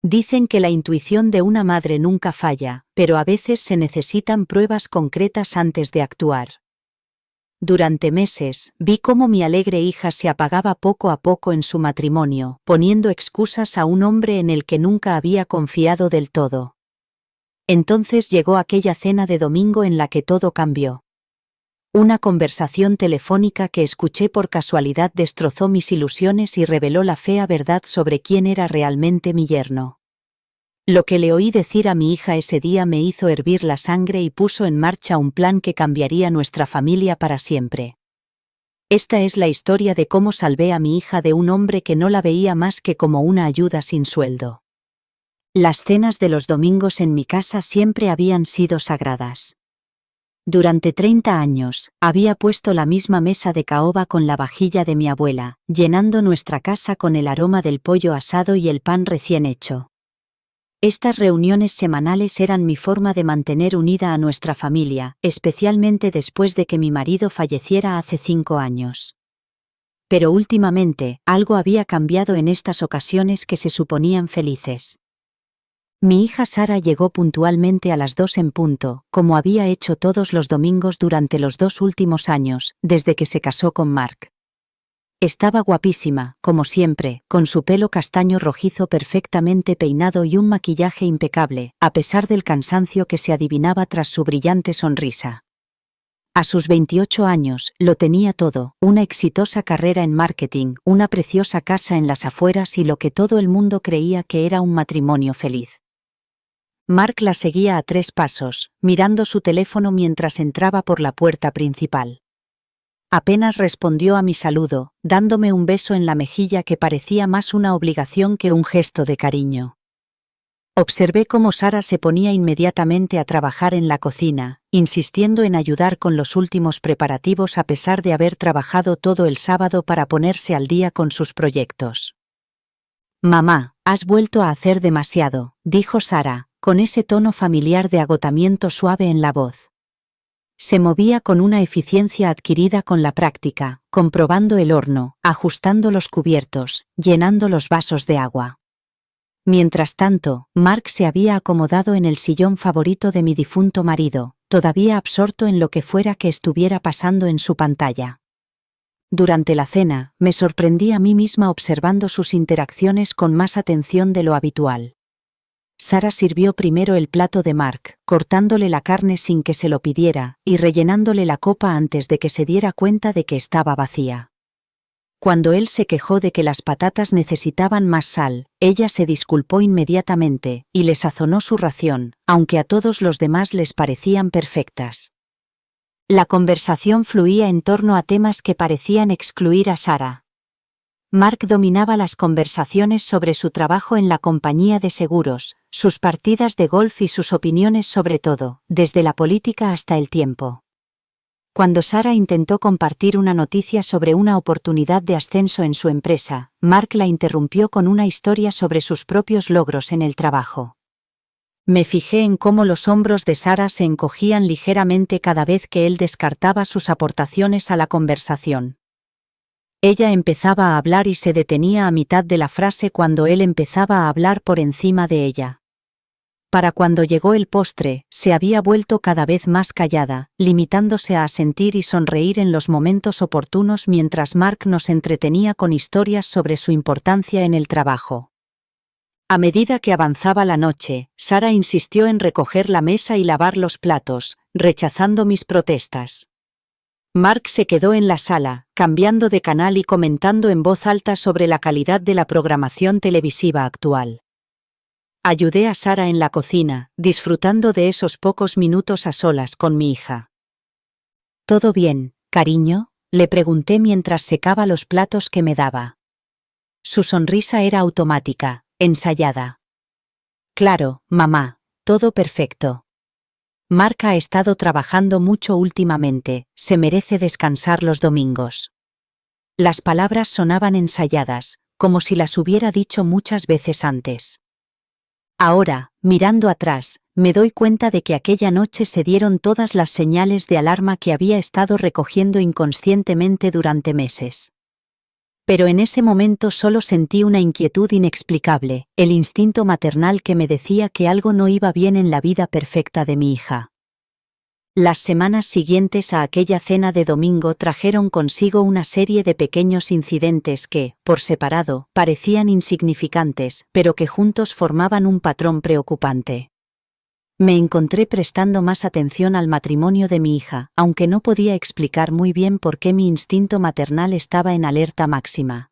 Dicen que la intuición de una madre nunca falla, pero a veces se necesitan pruebas concretas antes de actuar. Durante meses, vi cómo mi alegre hija se apagaba poco a poco en su matrimonio, poniendo excusas a un hombre en el que nunca había confiado del todo. Entonces llegó aquella cena de domingo en la que todo cambió. Una conversación telefónica que escuché por casualidad destrozó mis ilusiones y reveló la fea verdad sobre quién era realmente mi yerno. Lo que le oí decir a mi hija ese día me hizo hervir la sangre y puso en marcha un plan que cambiaría nuestra familia para siempre. Esta es la historia de cómo salvé a mi hija de un hombre que no la veía más que como una ayuda sin sueldo. Las cenas de los domingos en mi casa siempre habían sido sagradas. Durante 30 años, había puesto la misma mesa de caoba con la vajilla de mi abuela, llenando nuestra casa con el aroma del pollo asado y el pan recién hecho. Estas reuniones semanales eran mi forma de mantener unida a nuestra familia, especialmente después de que mi marido falleciera hace 5 años. Pero últimamente, algo había cambiado en estas ocasiones que se suponían felices. Mi hija Sara llegó puntualmente a las 2 en punto, como había hecho todos los domingos durante los 2 últimos años, desde que se casó con Mark. Estaba guapísima, como siempre, con su pelo castaño rojizo perfectamente peinado y un maquillaje impecable, a pesar del cansancio que se adivinaba tras su brillante sonrisa. A sus 28 años, lo tenía todo, una exitosa carrera en marketing, una preciosa casa en las afueras y lo que todo el mundo creía que era un matrimonio feliz. Mark la seguía a 3 pasos, mirando su teléfono mientras entraba por la puerta principal. Apenas respondió a mi saludo, dándome un beso en la mejilla que parecía más una obligación que un gesto de cariño. Observé cómo Sara se ponía inmediatamente a trabajar en la cocina, insistiendo en ayudar con los últimos preparativos a pesar de haber trabajado todo el sábado para ponerse al día con sus proyectos. «Mamá, has vuelto a hacer demasiado», dijo Sara, con ese tono familiar de agotamiento suave en la voz. Se movía con una eficiencia adquirida con la práctica, comprobando el horno, ajustando los cubiertos, llenando los vasos de agua. Mientras tanto, Mark se había acomodado en el sillón favorito de mi difunto marido, todavía absorto en lo que fuera que estuviera pasando en su pantalla. Durante la cena, me sorprendí a mí misma observando sus interacciones con más atención de lo habitual. Sara sirvió primero el plato de Mark, cortándole la carne sin que se lo pidiera, y rellenándole la copa antes de que se diera cuenta de que estaba vacía. Cuando él se quejó de que las patatas necesitaban más sal, ella se disculpó inmediatamente, y le sazonó su ración, aunque a todos los demás les parecían perfectas. La conversación fluía en torno a temas que parecían excluir a Sara. Mark dominaba las conversaciones sobre su trabajo en la compañía de seguros, sus partidas de golf y sus opiniones sobre todo, desde la política hasta el tiempo. Cuando Sara intentó compartir una noticia sobre una oportunidad de ascenso en su empresa, Mark la interrumpió con una historia sobre sus propios logros en el trabajo. Me fijé en cómo los hombros de Sara se encogían ligeramente cada vez que él descartaba sus aportaciones a la conversación. Ella empezaba a hablar y se detenía a mitad de la frase cuando él empezaba a hablar por encima de ella. Para cuando llegó el postre, se había vuelto cada vez más callada, limitándose a asentir y sonreír en los momentos oportunos mientras Mark nos entretenía con historias sobre su importancia en el trabajo. A medida que avanzaba la noche, Sara insistió en recoger la mesa y lavar los platos, rechazando mis protestas. Mark se quedó en la sala, cambiando de canal y comentando en voz alta sobre la calidad de la programación televisiva actual. Ayudé a Sara en la cocina, disfrutando de esos pocos minutos a solas con mi hija. ¿Todo bien, cariño?, le pregunté mientras secaba los platos que me daba. Su sonrisa era automática, ensayada. Claro, mamá, todo perfecto. Mark ha estado trabajando mucho últimamente, se merece descansar los domingos. Las palabras sonaban ensayadas, como si las hubiera dicho muchas veces antes. Ahora, mirando atrás, me doy cuenta de que aquella noche se dieron todas las señales de alarma que había estado recogiendo inconscientemente durante meses. Pero en ese momento solo sentí una inquietud inexplicable, el instinto maternal que me decía que algo no iba bien en la vida perfecta de mi hija. Las semanas siguientes a aquella cena de domingo trajeron consigo una serie de pequeños incidentes que, por separado, parecían insignificantes, pero que juntos formaban un patrón preocupante. Me encontré prestando más atención al matrimonio de mi hija, aunque no podía explicar muy bien por qué mi instinto maternal estaba en alerta máxima.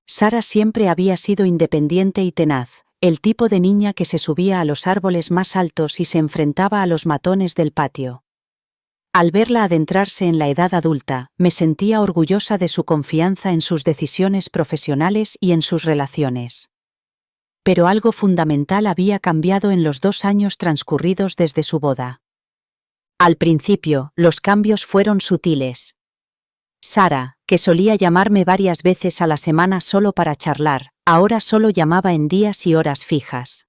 Sara siempre había sido independiente y tenaz, el tipo de niña que se subía a los árboles más altos y se enfrentaba a los matones del patio. Al verla adentrarse en la edad adulta, me sentía orgullosa de su confianza en sus decisiones profesionales y en sus relaciones. Pero algo fundamental había cambiado en los 2 años transcurridos desde su boda. Al principio, los cambios fueron sutiles. Sara, que solía llamarme varias veces a la semana solo para charlar, ahora solo llamaba en días y horas fijas.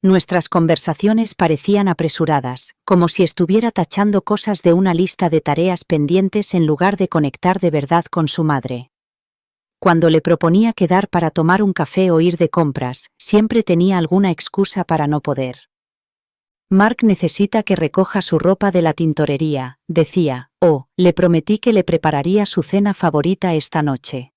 Nuestras conversaciones parecían apresuradas, como si estuviera tachando cosas de una lista de tareas pendientes en lugar de conectar de verdad con su madre. Cuando le proponía quedar para tomar un café o ir de compras, siempre tenía alguna excusa para no poder. Mark necesita que recoja su ropa de la tintorería, decía, le prometí que le prepararía su cena favorita esta noche.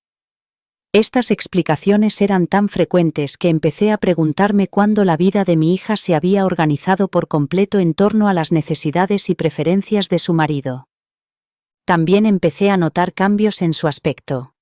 Estas explicaciones eran tan frecuentes que empecé a preguntarme cuándo la vida de mi hija se había organizado por completo en torno a las necesidades y preferencias de su marido. También empecé a notar cambios en su aspecto.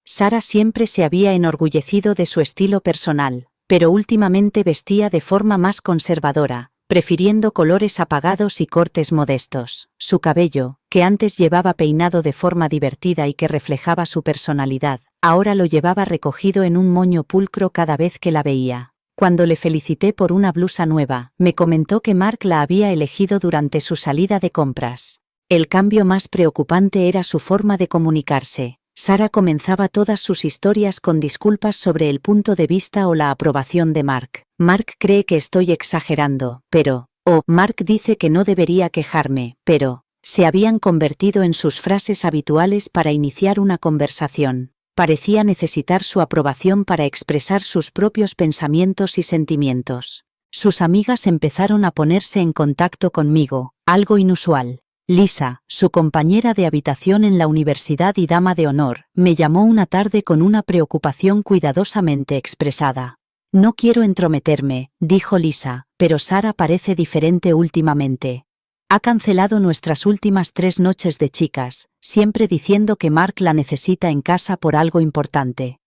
Sara siempre se había enorgullecido de su estilo personal, pero últimamente vestía de forma más conservadora, prefiriendo colores apagados y cortes modestos. Su cabello, que antes llevaba peinado de forma divertida y que reflejaba su personalidad, ahora lo llevaba recogido en un moño pulcro cada vez que la veía. Cuando le felicité por una blusa nueva, me comentó que Mark la había elegido durante su salida de compras. El cambio más preocupante era su forma de comunicarse. Sara comenzaba todas sus historias con disculpas sobre el punto de vista o la aprobación de Mark. Mark cree que estoy exagerando, pero, Mark dice que no debería quejarme, pero, se habían convertido en sus frases habituales para iniciar una conversación. Parecía necesitar su aprobación para expresar sus propios pensamientos y sentimientos. Sus amigas empezaron a ponerse en contacto conmigo, algo inusual. Lisa, su compañera de habitación en la universidad y dama de honor, me llamó una tarde con una preocupación cuidadosamente expresada. No quiero entrometerme, dijo Lisa, pero Sara parece diferente últimamente. Ha cancelado nuestras últimas 3 noches de chicas, siempre diciendo que Mark la necesita en casa por algo importante.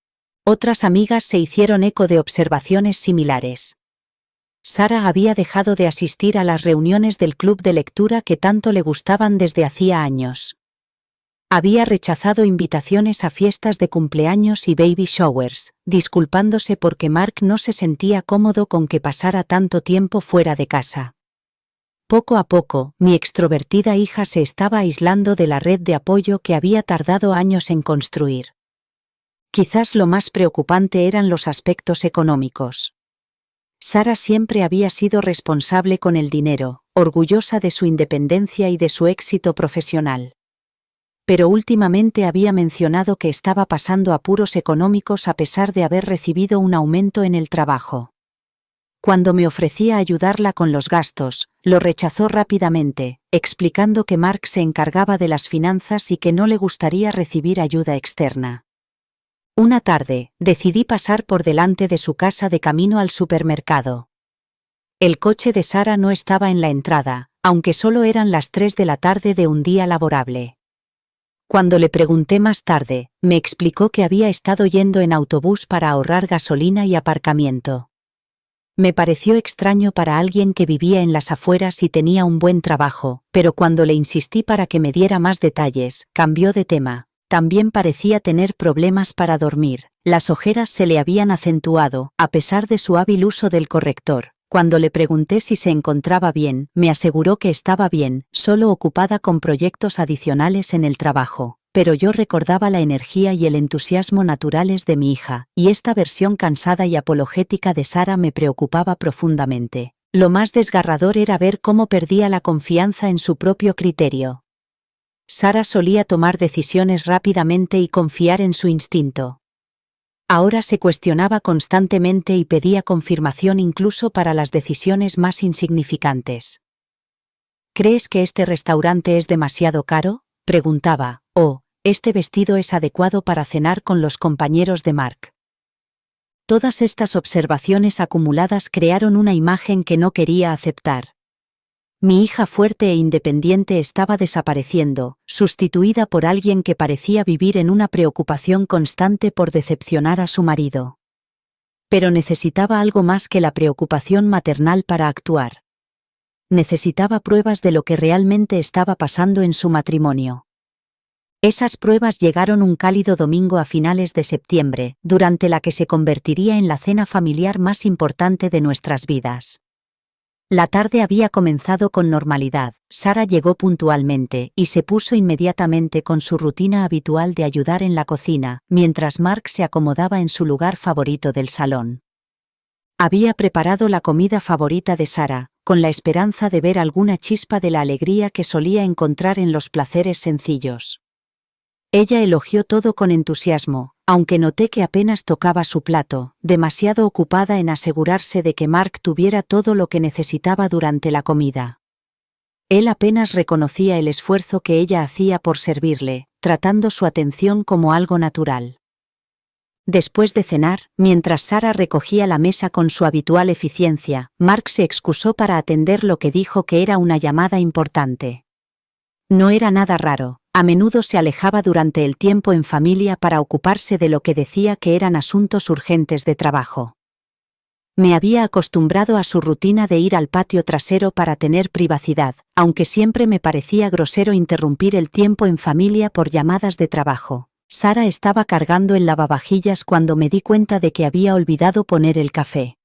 Otras amigas se hicieron eco de observaciones similares. Sara había dejado de asistir a las reuniones del club de lectura que tanto le gustaban desde hacía años. Había rechazado invitaciones a fiestas de cumpleaños y baby showers, disculpándose porque Mark no se sentía cómodo con que pasara tanto tiempo fuera de casa. Poco a poco, mi extrovertida hija se estaba aislando de la red de apoyo que había tardado años en construir. Quizás lo más preocupante eran los aspectos económicos. Sara siempre había sido responsable con el dinero, orgullosa de su independencia y de su éxito profesional. Pero últimamente había mencionado que estaba pasando apuros económicos a pesar de haber recibido un aumento en el trabajo. Cuando me ofrecía ayudarla con los gastos, lo rechazó rápidamente, explicando que Mark se encargaba de las finanzas y que no le gustaría recibir ayuda externa. Una tarde, decidí pasar por delante de su casa de camino al supermercado. El coche de Sara no estaba en la entrada, aunque solo eran las 3 de la tarde de un día laborable. Cuando le pregunté más tarde, me explicó que había estado yendo en autobús para ahorrar gasolina y aparcamiento. Me pareció extraño para alguien que vivía en las afueras y tenía un buen trabajo, pero cuando le insistí para que me diera más detalles, cambió de tema. También parecía tener problemas para dormir. Las ojeras se le habían acentuado, a pesar de su hábil uso del corrector. Cuando le pregunté si se encontraba bien, me aseguró que estaba bien, solo ocupada con proyectos adicionales en el trabajo. Pero yo recordaba la energía y el entusiasmo naturales de mi hija, y esta versión cansada y apologética de Sara me preocupaba profundamente. Lo más desgarrador era ver cómo perdía la confianza en su propio criterio. Sara solía tomar decisiones rápidamente y confiar en su instinto. Ahora se cuestionaba constantemente y pedía confirmación incluso para las decisiones más insignificantes. ¿Crees que este restaurante es demasiado caro?, preguntaba. ¿O este vestido es adecuado para cenar con los compañeros de Mark? Todas estas observaciones acumuladas crearon una imagen que no quería aceptar. Mi hija fuerte e independiente estaba desapareciendo, sustituida por alguien que parecía vivir en una preocupación constante por decepcionar a su marido. Pero necesitaba algo más que la preocupación maternal para actuar. Necesitaba pruebas de lo que realmente estaba pasando en su matrimonio. Esas pruebas llegaron un cálido domingo a finales de septiembre, durante la que se convertiría en la cena familiar más importante de nuestras vidas. La tarde había comenzado con normalidad. Sara llegó puntualmente y se puso inmediatamente con su rutina habitual de ayudar en la cocina, mientras Mark se acomodaba en su lugar favorito del salón. Había preparado la comida favorita de Sara, con la esperanza de ver alguna chispa de la alegría que solía encontrar en los placeres sencillos. Ella elogió todo con entusiasmo, aunque noté que apenas tocaba su plato, demasiado ocupada en asegurarse de que Mark tuviera todo lo que necesitaba durante la comida. Él apenas reconocía el esfuerzo que ella hacía por servirle, tratando su atención como algo natural. Después de cenar, mientras Sara recogía la mesa con su habitual eficiencia, Mark se excusó para atender lo que dijo que era una llamada importante. No era nada raro. A menudo se alejaba durante el tiempo en familia para ocuparse de lo que decía que eran asuntos urgentes de trabajo. Me había acostumbrado a su rutina de ir al patio trasero para tener privacidad, aunque siempre me parecía grosero interrumpir el tiempo en familia por llamadas de trabajo. Sara estaba cargando el lavavajillas cuando me di cuenta de que había olvidado poner el café.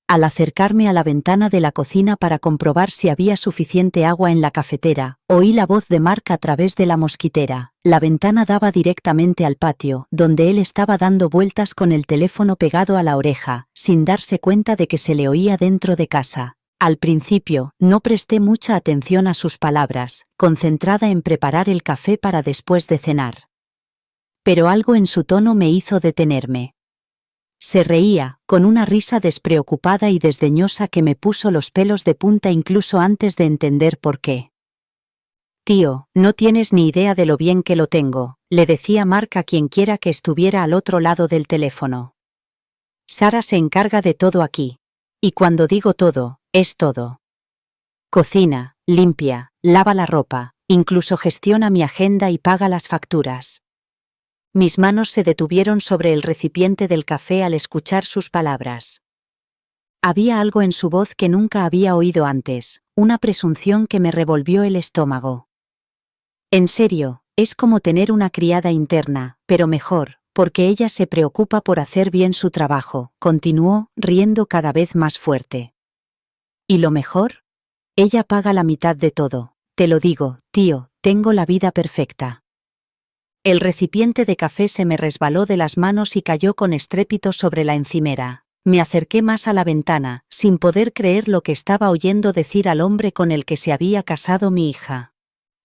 Al acercarme a la ventana de la cocina para comprobar si había suficiente agua en la cafetera, oí la voz de Mark a través de la mosquitera. La ventana daba directamente al patio, donde él estaba dando vueltas con el teléfono pegado a la oreja, sin darse cuenta de que se le oía dentro de casa. Al principio, no presté mucha atención a sus palabras, concentrada en preparar el café para después de cenar. Pero algo en su tono me hizo detenerme. Se reía, con una risa despreocupada y desdeñosa que me puso los pelos de punta incluso antes de entender por qué. «Tío, no tienes ni idea de lo bien que lo tengo», le decía Mark a quienquiera que estuviera al otro lado del teléfono. «Sara se encarga de todo aquí. Y cuando digo todo, es todo. Cocina, limpia, lava la ropa, incluso gestiona mi agenda y paga las facturas». Mis manos se detuvieron sobre el recipiente del café al escuchar sus palabras. Había algo en su voz que nunca había oído antes, una presunción que me revolvió el estómago. En serio, es como tener una criada interna, pero mejor, porque ella se preocupa por hacer bien su trabajo, continuó, riendo cada vez más fuerte. ¿Y lo mejor? Ella paga la mitad de todo. Te lo digo, tío, tengo la vida perfecta. El recipiente de café se me resbaló de las manos y cayó con estrépito sobre la encimera. Me acerqué más a la ventana, sin poder creer lo que estaba oyendo decir al hombre con el que se había casado mi hija.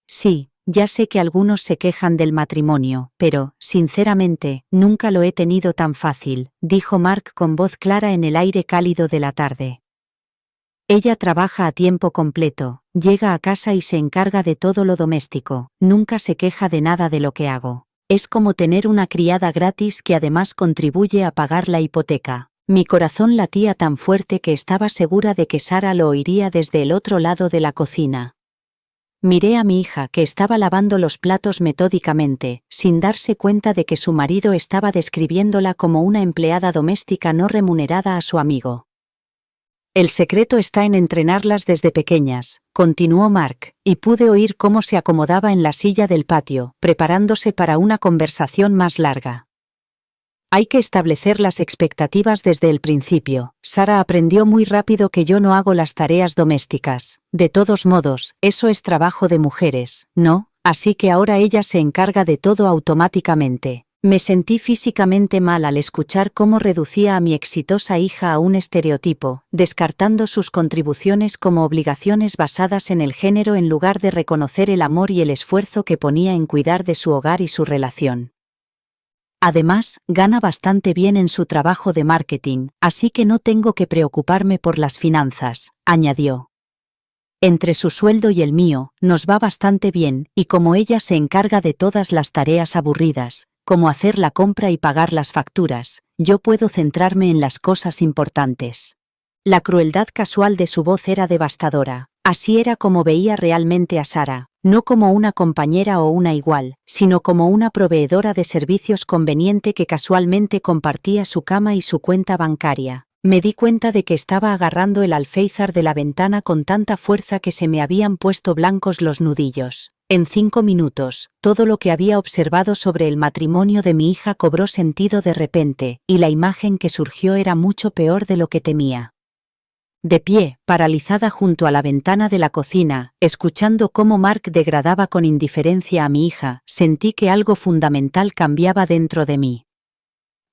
Sí, ya sé que algunos se quejan del matrimonio, pero, sinceramente, nunca lo he tenido tan fácil, dijo Mark con voz clara en el aire cálido de la tarde. Ella trabaja a tiempo completo, llega a casa y se encarga de todo lo doméstico, nunca se queja de nada de lo que hago. Es como tener una criada gratis que además contribuye a pagar la hipoteca. Mi corazón latía tan fuerte que estaba segura de que Sara lo oiría desde el otro lado de la cocina. Miré a mi hija que estaba lavando los platos metódicamente, sin darse cuenta de que su marido estaba describiéndola como una empleada doméstica no remunerada a su amigo. El secreto está en entrenarlas desde pequeñas, continuó Mark, y pude oír cómo se acomodaba en la silla del patio, preparándose para una conversación más larga. Hay que establecer las expectativas desde el principio. Sara aprendió muy rápido que yo no hago las tareas domésticas. De todos modos, eso es trabajo de mujeres, ¿no? Así que ahora ella se encarga de todo automáticamente. Me sentí físicamente mal al escuchar cómo reducía a mi exitosa hija a un estereotipo, descartando sus contribuciones como obligaciones basadas en el género en lugar de reconocer el amor y el esfuerzo que ponía en cuidar de su hogar y su relación. Además, gana bastante bien en su trabajo de marketing, así que no tengo que preocuparme por las finanzas, añadió. Entre su sueldo y el mío, nos va bastante bien, y como ella se encarga de todas las tareas aburridas, como hacer la compra y pagar las facturas, yo puedo centrarme en las cosas importantes. La crueldad casual de su voz era devastadora. Así era como veía realmente a Sara, no como una compañera o una igual, sino como una proveedora de servicios conveniente que casualmente compartía su cama y su cuenta bancaria. Me di cuenta de que estaba agarrando el alféizar de la ventana con tanta fuerza que se me habían puesto blancos los nudillos. En 5 minutos, todo lo que había observado sobre el matrimonio de mi hija cobró sentido de repente, y la imagen que surgió era mucho peor de lo que temía. De pie, paralizada junto a la ventana de la cocina, escuchando cómo Mark degradaba con indiferencia a mi hija, sentí que algo fundamental cambiaba dentro de mí.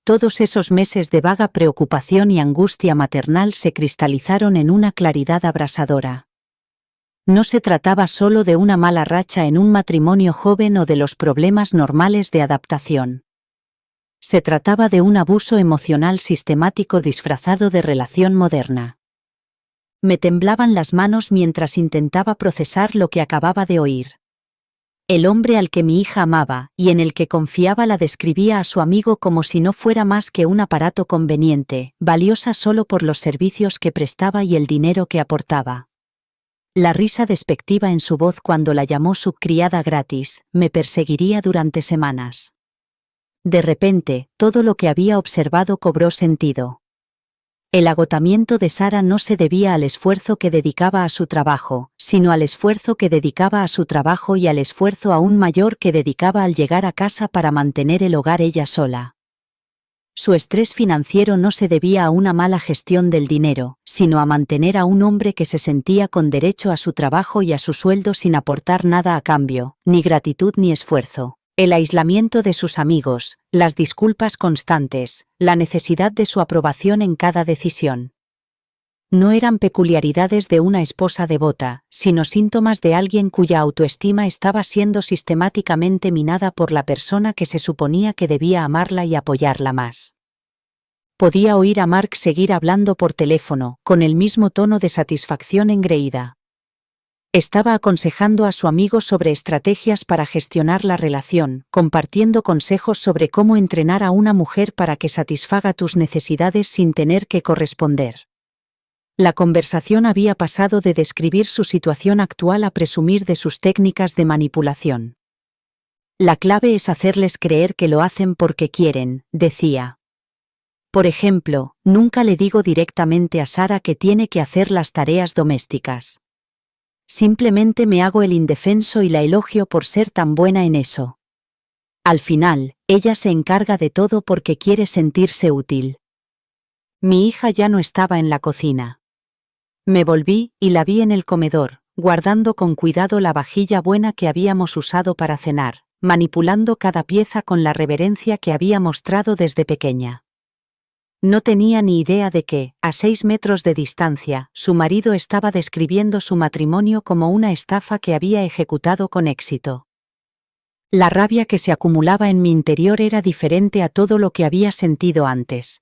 Todos esos meses de vaga preocupación y angustia maternal se cristalizaron en una claridad abrasadora. No se trataba solo de una mala racha en un matrimonio joven o de los problemas normales de adaptación. Se trataba de un abuso emocional sistemático disfrazado de relación moderna. Me temblaban las manos mientras intentaba procesar lo que acababa de oír. El hombre al que mi hija amaba y en el que confiaba la describía a su amigo como si no fuera más que un aparato conveniente, valiosa solo por los servicios que prestaba y el dinero que aportaba. La risa despectiva en su voz cuando la llamó su criada gratis, me perseguiría durante semanas. De repente, todo lo que había observado cobró sentido. El agotamiento de Sara no se debía al esfuerzo que dedicaba a su trabajo, sino al esfuerzo que dedicaba a su trabajo y al esfuerzo aún mayor que dedicaba al llegar a casa para mantener el hogar ella sola. Su estrés financiero no se debía a una mala gestión del dinero, sino a mantener a un hombre que se sentía con derecho a su trabajo y a su sueldo sin aportar nada a cambio, ni gratitud ni esfuerzo. El aislamiento de sus amigos, las disculpas constantes, la necesidad de su aprobación en cada decisión. No eran peculiaridades de una esposa devota, sino síntomas de alguien cuya autoestima estaba siendo sistemáticamente minada por la persona que se suponía que debía amarla y apoyarla más. Podía oír a Mark seguir hablando por teléfono, con el mismo tono de satisfacción engreída. Estaba aconsejando a su amigo sobre estrategias para gestionar la relación, compartiendo consejos sobre cómo entrenar a una mujer para que satisfaga tus necesidades sin tener que corresponder. La conversación había pasado de describir su situación actual a presumir de sus técnicas de manipulación. La clave es hacerles creer que lo hacen porque quieren, decía. Por ejemplo, nunca le digo directamente a Sara que tiene que hacer las tareas domésticas. Simplemente me hago el indefenso y la elogio por ser tan buena en eso. Al final, ella se encarga de todo porque quiere sentirse útil. Mi hija ya no estaba en la cocina. Me volví y la vi en el comedor, guardando con cuidado la vajilla buena que habíamos usado para cenar, manipulando cada pieza con la reverencia que había mostrado desde pequeña. No tenía ni idea de que, a 6 metros de distancia, su marido estaba describiendo su matrimonio como una estafa que había ejecutado con éxito. La rabia que se acumulaba en mi interior era diferente a todo lo que había sentido antes.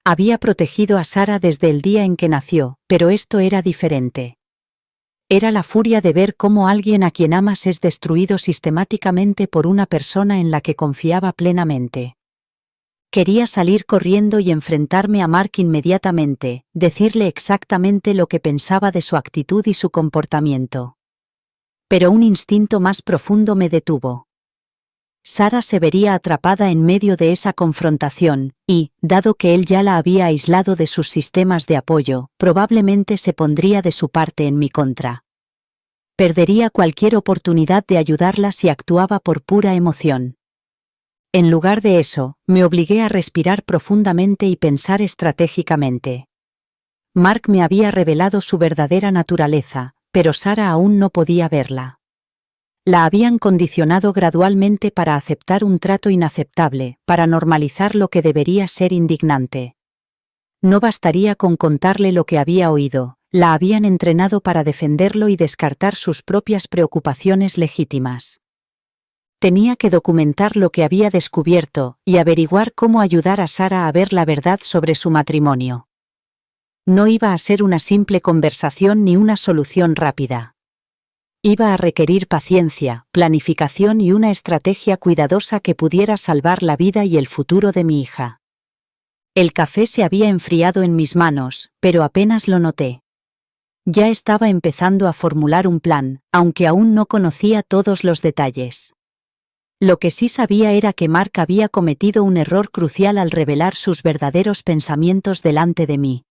Había protegido a Sara desde el día en que nació, pero esto era diferente. Era la furia de ver cómo alguien a quien amas es destruido sistemáticamente por una persona en la que confiaba plenamente. Quería salir corriendo y enfrentarme a Mark inmediatamente, decirle exactamente lo que pensaba de su actitud y su comportamiento. Pero un instinto más profundo me detuvo. Sara se vería atrapada en medio de esa confrontación, y, dado que él ya la había aislado de sus sistemas de apoyo, probablemente se pondría de su parte en mi contra. Perdería cualquier oportunidad de ayudarla si actuaba por pura emoción. En lugar de eso, me obligué a respirar profundamente y pensar estratégicamente. Mark me había revelado su verdadera naturaleza, pero Sara aún no podía verla. La habían condicionado gradualmente para aceptar un trato inaceptable, para normalizar lo que debería ser indignante. No bastaría con contarle lo que había oído, la habían entrenado para defenderlo y descartar sus propias preocupaciones legítimas. Tenía que documentar lo que había descubierto y averiguar cómo ayudar a Sara a ver la verdad sobre su matrimonio. No iba a ser una simple conversación ni una solución rápida. Iba a requerir paciencia, planificación y una estrategia cuidadosa que pudiera salvar la vida y el futuro de mi hija. El café se había enfriado en mis manos, pero apenas lo noté. Ya estaba empezando a formular un plan, aunque aún no conocía todos los detalles. Lo que sí sabía era que Mark había cometido un error crucial al revelar sus verdaderos pensamientos delante de mí.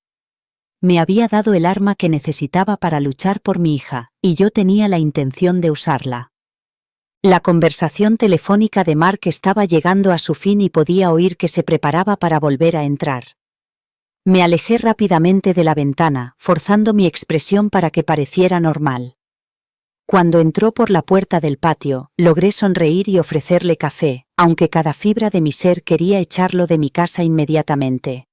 Me había dado el arma que necesitaba para luchar por mi hija, y yo tenía la intención de usarla. La conversación telefónica de Mark estaba llegando a su fin y podía oír que se preparaba para volver a entrar. Me alejé rápidamente de la ventana, forzando mi expresión para que pareciera normal. Cuando entró por la puerta del patio, logré sonreír y ofrecerle café, aunque cada fibra de mi ser quería echarlo de mi casa inmediatamente.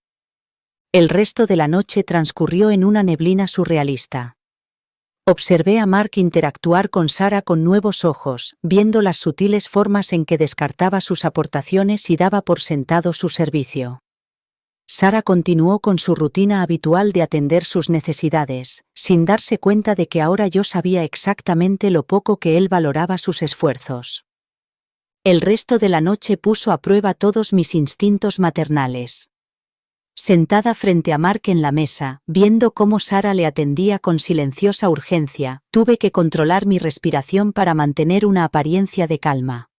El resto de la noche transcurrió en una neblina surrealista. Observé a Mark interactuar con Sara con nuevos ojos, viendo las sutiles formas en que descartaba sus aportaciones y daba por sentado su servicio. Sara continuó con su rutina habitual de atender sus necesidades, sin darse cuenta de que ahora yo sabía exactamente lo poco que él valoraba sus esfuerzos. El resto de la noche puso a prueba todos mis instintos maternales. Sentada frente a Mark en la mesa, viendo cómo Sara le atendía con silenciosa urgencia, tuve que controlar mi respiración para mantener una apariencia de calma.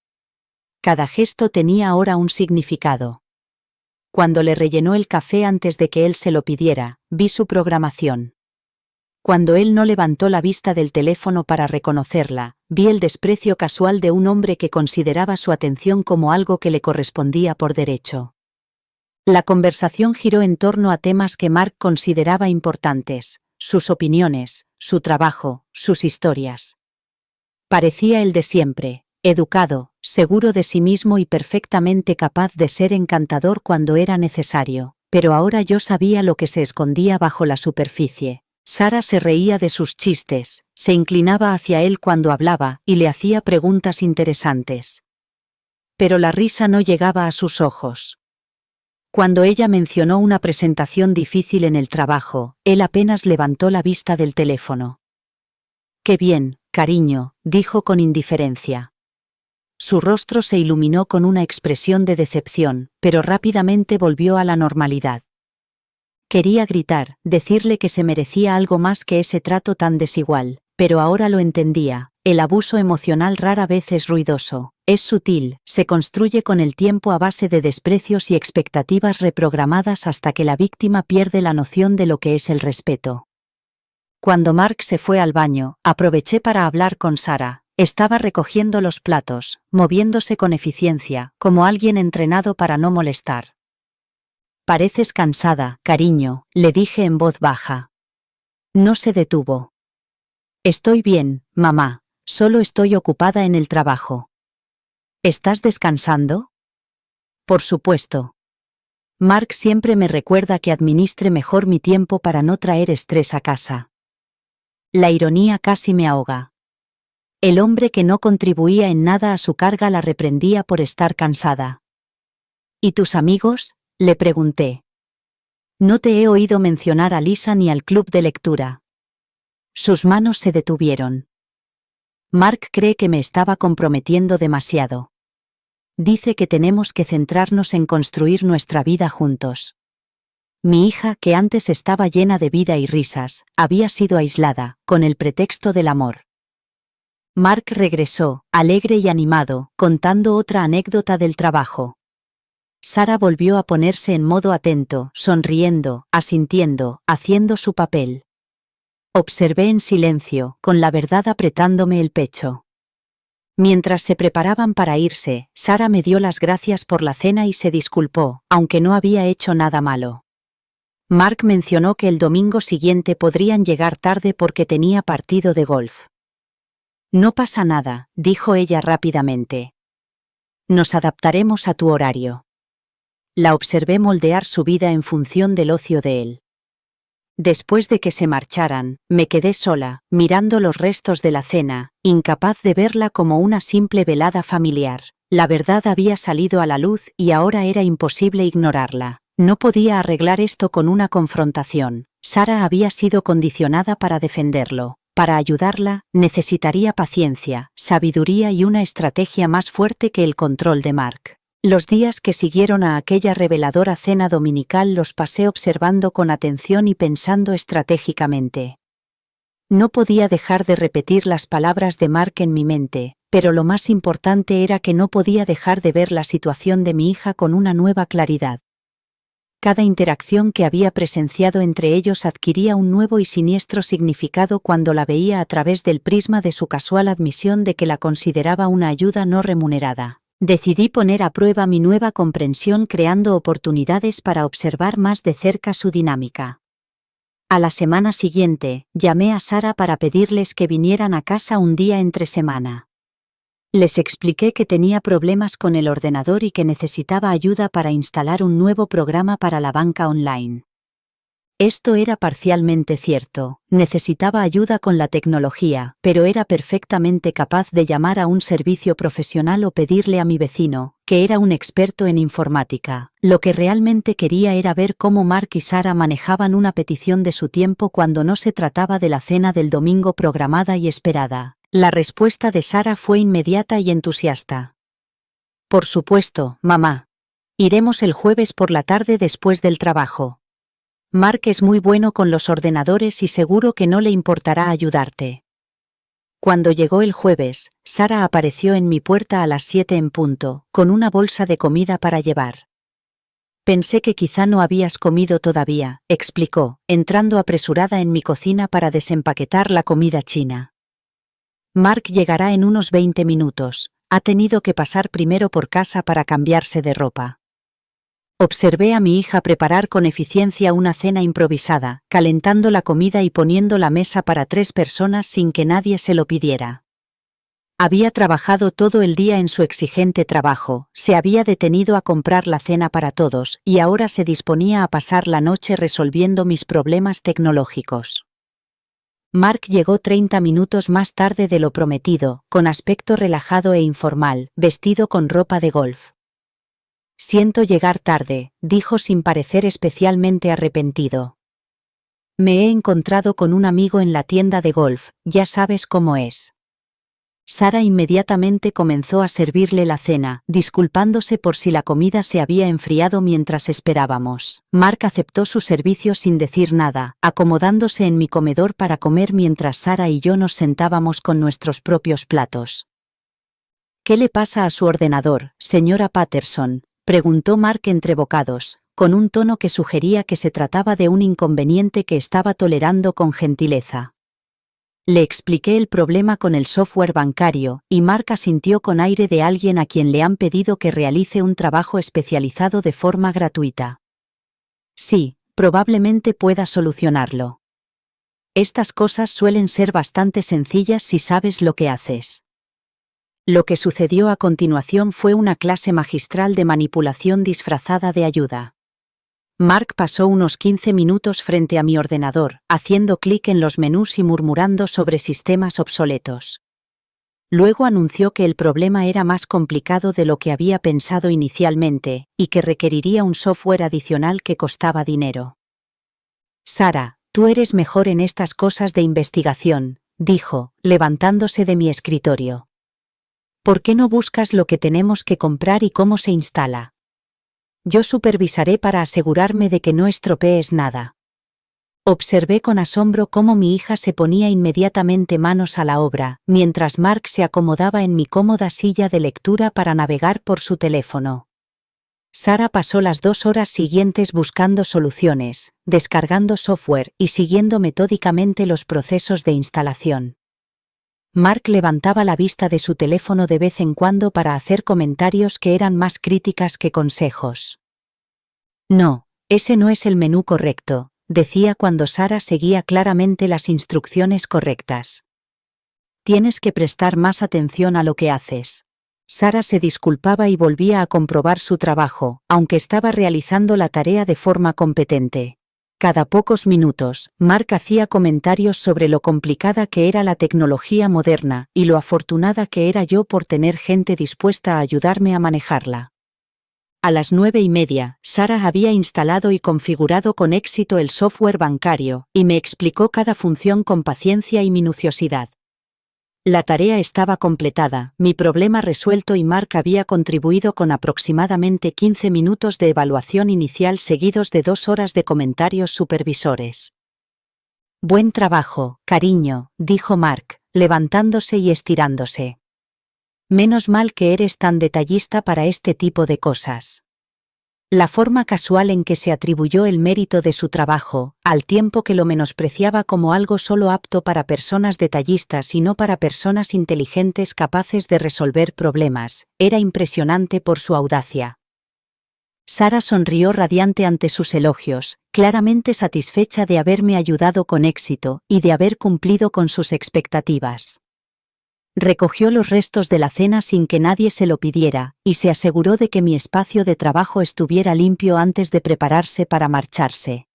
Cada gesto tenía ahora un significado. Cuando le rellenó el café antes de que él se lo pidiera, vi su programación. Cuando él no levantó la vista del teléfono para reconocerla, vi el desprecio casual de un hombre que consideraba su atención como algo que le correspondía por derecho. La conversación giró en torno a temas que Mark consideraba importantes, sus opiniones, su trabajo, sus historias. Parecía el de siempre, educado, seguro de sí mismo y perfectamente capaz de ser encantador cuando era necesario, pero ahora yo sabía lo que se escondía bajo la superficie. Sara se reía de sus chistes, se inclinaba hacia él cuando hablaba y le hacía preguntas interesantes. Pero la risa no llegaba a sus ojos. Cuando ella mencionó una presentación difícil en el trabajo, él apenas levantó la vista del teléfono. «Qué bien, cariño», dijo con indiferencia. Su rostro se iluminó con una expresión de decepción, pero rápidamente volvió a la normalidad. Quería gritar, decirle que se merecía algo más que ese trato tan desigual, pero ahora lo entendía. El abuso emocional rara vez es ruidoso, es sutil, se construye con el tiempo a base de desprecios y expectativas reprogramadas hasta que la víctima pierde la noción de lo que es el respeto. Cuando Mark se fue al baño, aproveché para hablar con Sara. Estaba recogiendo los platos, moviéndose con eficiencia, como alguien entrenado para no molestar. «Pareces cansada, cariño», le dije en voz baja. No se detuvo. «Estoy bien, mamá. Solo estoy ocupada en el trabajo». «¿Estás descansando?» «Por supuesto. Mark siempre me recuerda que administre mejor mi tiempo para no traer estrés a casa». La ironía casi me ahoga. El hombre que no contribuía en nada a su carga la reprendía por estar cansada. «¿Y tus amigos?», le pregunté. «No te he oído mencionar a Lisa ni al club de lectura». Sus manos se detuvieron. «Mark cree que me estaba comprometiendo demasiado. Dice que tenemos que centrarnos en construir nuestra vida juntos». Mi hija, que antes estaba llena de vida y risas, había sido aislada, con el pretexto del amor. Mark regresó, alegre y animado, contando otra anécdota del trabajo. Sara volvió a ponerse en modo atento, sonriendo, asintiendo, haciendo su papel. Observé en silencio, con la verdad apretándome el pecho. Mientras se preparaban para irse, Sara me dio las gracias por la cena y se disculpó, aunque no había hecho nada malo. Mark mencionó que el domingo siguiente podrían llegar tarde porque tenía partido de golf. No pasa nada, dijo ella rápidamente. Nos adaptaremos a tu horario. La observé moldear su vida en función del ocio de él. Después de que se marcharan, me quedé sola, mirando los restos de la cena, incapaz de verla como una simple velada familiar. La verdad había salido a la luz y ahora era imposible ignorarla. No podía arreglar esto con una confrontación. Sara había sido condicionada para defenderlo. Para ayudarla, necesitaría paciencia, sabiduría y una estrategia más fuerte que el control de Mark. Los días que siguieron a aquella reveladora cena dominical los pasé observando con atención y pensando estratégicamente. No podía dejar de repetir las palabras de Mark en mi mente, pero lo más importante era que no podía dejar de ver la situación de mi hija con una nueva claridad. Cada interacción que había presenciado entre ellos adquiría un nuevo y siniestro significado cuando la veía a través del prisma de su casual admisión de que la consideraba una ayuda no remunerada. Decidí poner a prueba mi nueva comprensión creando oportunidades para observar más de cerca su dinámica. A la semana siguiente, llamé a Sara para pedirles que vinieran a casa un día entre semana. Les expliqué que tenía problemas con el ordenador y que necesitaba ayuda para instalar un nuevo programa para la banca online. Esto era parcialmente cierto, necesitaba ayuda con la tecnología, pero era perfectamente capaz de llamar a un servicio profesional o pedirle a mi vecino, que era un experto en informática. Lo que realmente quería era ver cómo Mark y Sara manejaban una petición de su tiempo cuando no se trataba de la cena del domingo programada y esperada. La respuesta de Sara fue inmediata y entusiasta. Por supuesto, mamá. Iremos el jueves por la tarde después del trabajo. Mark es muy bueno con los ordenadores y seguro que no le importará ayudarte. Cuando llegó el jueves, Sara apareció en mi puerta a las 7 en punto, con una bolsa de comida para llevar. Pensé que quizá no habías comido todavía, explicó, entrando apresurada en mi cocina para desempaquetar la comida china. Mark llegará en unos 20 minutos, ha tenido que pasar primero por casa para cambiarse de ropa. Observé a mi hija preparar con eficiencia una cena improvisada, calentando la comida y poniendo la mesa para 3 personas sin que nadie se lo pidiera. Había trabajado todo el día en su exigente trabajo, se había detenido a comprar la cena para todos y ahora se disponía a pasar la noche resolviendo mis problemas tecnológicos. Mark llegó 30 minutos más tarde de lo prometido, con aspecto relajado e informal, vestido con ropa de golf. Siento llegar tarde, dijo sin parecer especialmente arrepentido. Me he encontrado con un amigo en la tienda de golf, ya sabes cómo es. Sara inmediatamente comenzó a servirle la cena, disculpándose por si la comida se había enfriado mientras esperábamos. Mark aceptó su servicio sin decir nada, acomodándose en mi comedor para comer mientras Sara y yo nos sentábamos con nuestros propios platos. ¿Qué le pasa a su ordenador, señora Patterson?, preguntó Mark entre bocados, con un tono que sugería que se trataba de un inconveniente que estaba tolerando con gentileza. Le expliqué el problema con el software bancario, y Mark asintió con aire de alguien a quien le han pedido que realice un trabajo especializado de forma gratuita. Sí, probablemente pueda solucionarlo. Estas cosas suelen ser bastante sencillas si sabes lo que haces. Lo que sucedió a continuación fue una clase magistral de manipulación disfrazada de ayuda. Mark pasó unos 15 minutos frente a mi ordenador, haciendo clic en los menús y murmurando sobre sistemas obsoletos. Luego anunció que el problema era más complicado de lo que había pensado inicialmente, y que requeriría un software adicional que costaba dinero. Sara, tú eres mejor en estas cosas de investigación, dijo, levantándose de mi escritorio. ¿Por qué no buscas lo que tenemos que comprar y cómo se instala? Yo supervisaré para asegurarme de que no estropees nada. Observé con asombro cómo mi hija se ponía inmediatamente manos a la obra, mientras Mark se acomodaba en mi cómoda silla de lectura para navegar por su teléfono. Sara pasó las 2 horas siguientes buscando soluciones, descargando software y siguiendo metódicamente los procesos de instalación. Mark levantaba la vista de su teléfono de vez en cuando para hacer comentarios que eran más críticas que consejos. No, ese no es el menú correcto, decía cuando Sara seguía claramente las instrucciones correctas. Tienes que prestar más atención a lo que haces. Sara se disculpaba y volvía a comprobar su trabajo, aunque estaba realizando la tarea de forma competente. Cada pocos minutos, Mark hacía comentarios sobre lo complicada que era la tecnología moderna y lo afortunada que era yo por tener gente dispuesta a ayudarme a manejarla. A las 9:30, Sara había instalado y configurado con éxito el software bancario y me explicó cada función con paciencia y minuciosidad. La tarea estaba completada, mi problema resuelto y Mark había contribuido con aproximadamente 15 minutos de evaluación inicial seguidos de 2 horas de comentarios supervisores. Buen trabajo, cariño, dijo Mark, levantándose y estirándose. Menos mal que eres tan detallista para este tipo de cosas. La forma casual en que se atribuyó el mérito de su trabajo, al tiempo que lo menospreciaba como algo solo apto para personas detallistas y no para personas inteligentes capaces de resolver problemas, era impresionante por su audacia. Sara sonrió radiante ante sus elogios, claramente satisfecha de haberme ayudado con éxito y de haber cumplido con sus expectativas. Recogió los restos de la cena sin que nadie se lo pidiera, y se aseguró de que mi espacio de trabajo estuviera limpio antes de prepararse para marcharse.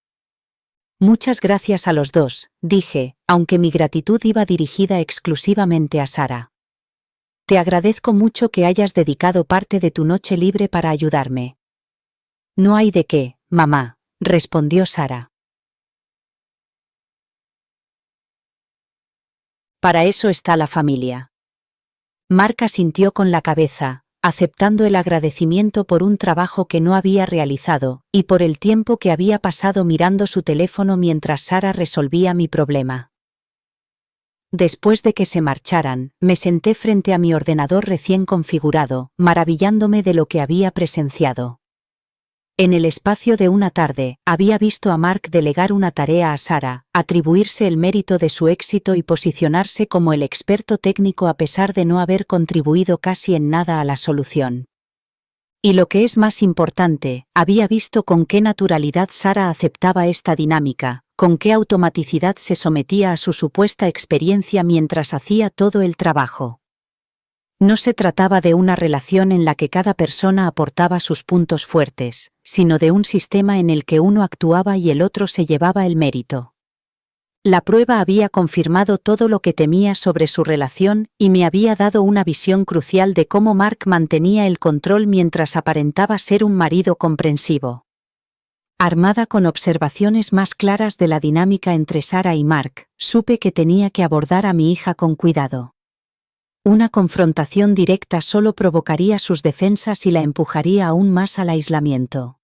Muchas gracias a los dos, dije, aunque mi gratitud iba dirigida exclusivamente a Sara. Te agradezco mucho que hayas dedicado parte de tu noche libre para ayudarme. No hay de qué, mamá, respondió Sara. Para eso está la familia. Mark asintió con la cabeza, aceptando el agradecimiento por un trabajo que no había realizado, y por el tiempo que había pasado mirando su teléfono mientras Sara resolvía mi problema. Después de que se marcharan, me senté frente a mi ordenador recién configurado, maravillándome de lo que había presenciado. En el espacio de una tarde, había visto a Mark delegar una tarea a Sara, atribuirse el mérito de su éxito y posicionarse como el experto técnico a pesar de no haber contribuido casi en nada a la solución. Y lo que es más importante, había visto con qué naturalidad Sara aceptaba esta dinámica, con qué automaticidad se sometía a su supuesta experiencia mientras hacía todo el trabajo. No se trataba de una relación en la que cada persona aportaba sus puntos fuertes, sino de un sistema en el que uno actuaba y el otro se llevaba el mérito. La prueba había confirmado todo lo que temía sobre su relación y me había dado una visión crucial de cómo Mark mantenía el control mientras aparentaba ser un marido comprensivo. Armada con observaciones más claras de la dinámica entre Sara y Mark, supe que tenía que abordar a mi hija con cuidado. Una confrontación directa solo provocaría sus defensas y la empujaría aún más al aislamiento.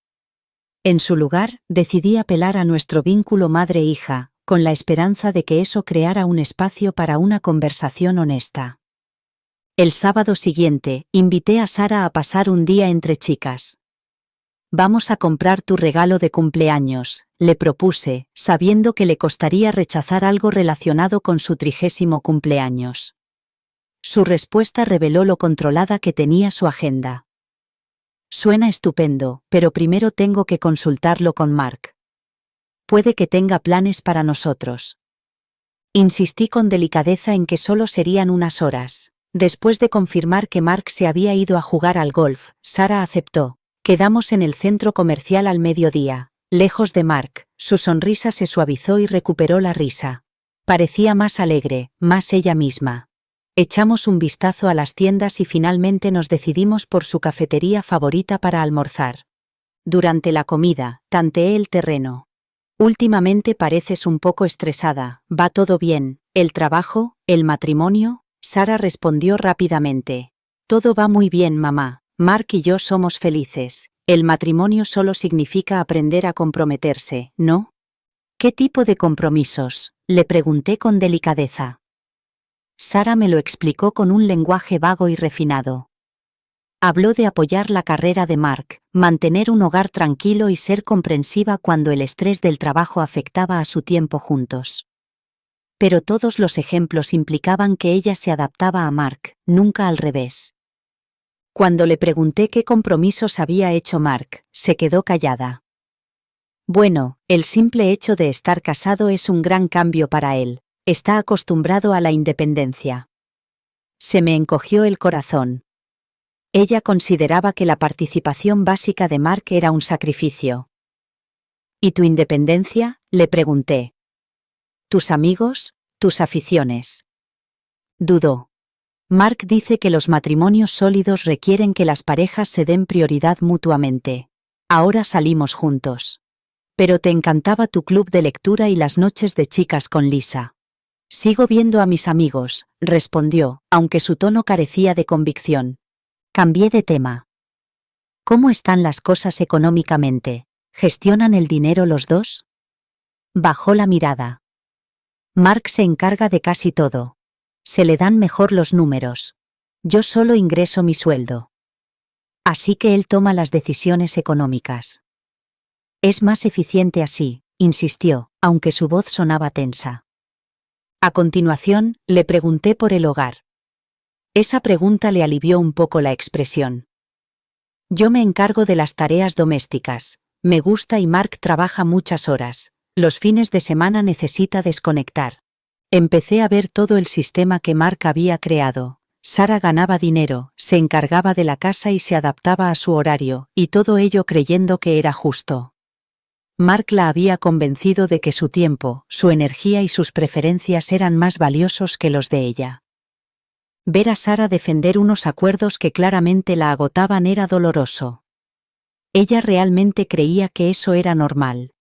En su lugar, decidí apelar a nuestro vínculo madre-hija, con la esperanza de que eso creara un espacio para una conversación honesta. El sábado siguiente, invité a Sara a pasar un día entre chicas. Vamos a comprar tu regalo de cumpleaños, le propuse, sabiendo que le costaría rechazar algo relacionado con su 30º cumpleaños. Su respuesta reveló lo controlada que tenía su agenda. Suena estupendo, pero primero tengo que consultarlo con Mark. Puede que tenga planes para nosotros. Insistí con delicadeza en que solo serían unas horas. Después de confirmar que Mark se había ido a jugar al golf, Sara aceptó. Quedamos en el centro comercial al mediodía. Lejos de Mark, su sonrisa se suavizó y recuperó la risa. Parecía más alegre, más ella misma. Echamos un vistazo a las tiendas y finalmente nos decidimos por su cafetería favorita para almorzar. Durante la comida, tanteé el terreno. Últimamente pareces un poco estresada, ¿va todo bien? ¿El trabajo? ¿El matrimonio? Sara respondió rápidamente. Todo va muy bien, mamá. Mark y yo somos felices. El matrimonio solo significa aprender a comprometerse, ¿no? ¿Qué tipo de compromisos? Le pregunté con delicadeza. Sara me lo explicó con un lenguaje vago y refinado. Habló de apoyar la carrera de Mark, mantener un hogar tranquilo y ser comprensiva cuando el estrés del trabajo afectaba a su tiempo juntos. Pero todos los ejemplos implicaban que ella se adaptaba a Mark, nunca al revés. Cuando le pregunté qué compromisos había hecho Mark, se quedó callada. Bueno, el simple hecho de estar casado es un gran cambio para él. Está acostumbrado a la independencia. Se me encogió el corazón. Ella consideraba que la participación básica de Mark era un sacrificio. ¿Y tu independencia?, le pregunté. ¿Tus amigos? ¿Tus aficiones? Dudó. Mark dice que los matrimonios sólidos requieren que las parejas se den prioridad mutuamente. Ahora salimos juntos. Pero te encantaba tu club de lectura y las noches de chicas con Lisa. Sigo viendo a mis amigos, respondió, aunque su tono carecía de convicción. Cambié de tema. ¿Cómo están las cosas económicamente? ¿Gestionan el dinero los dos? Bajó la mirada. Mark se encarga de casi todo. Se le dan mejor los números. Yo solo ingreso mi sueldo. Así que él toma las decisiones económicas. Es más eficiente así, insistió, aunque su voz sonaba tensa. A continuación, le pregunté por el hogar. Esa pregunta le alivió un poco la expresión. Yo me encargo de las tareas domésticas. Me gusta y Mark trabaja muchas horas. Los fines de semana necesita desconectar. Empecé a ver todo el sistema que Mark había creado. Sara ganaba dinero, se encargaba de la casa y se adaptaba a su horario, y todo ello creyendo que era justo. Mark la había convencido de que su tiempo, su energía y sus preferencias eran más valiosos que los de ella. Ver a Sara defender unos acuerdos que claramente la agotaban era doloroso. Ella realmente creía que eso era normal.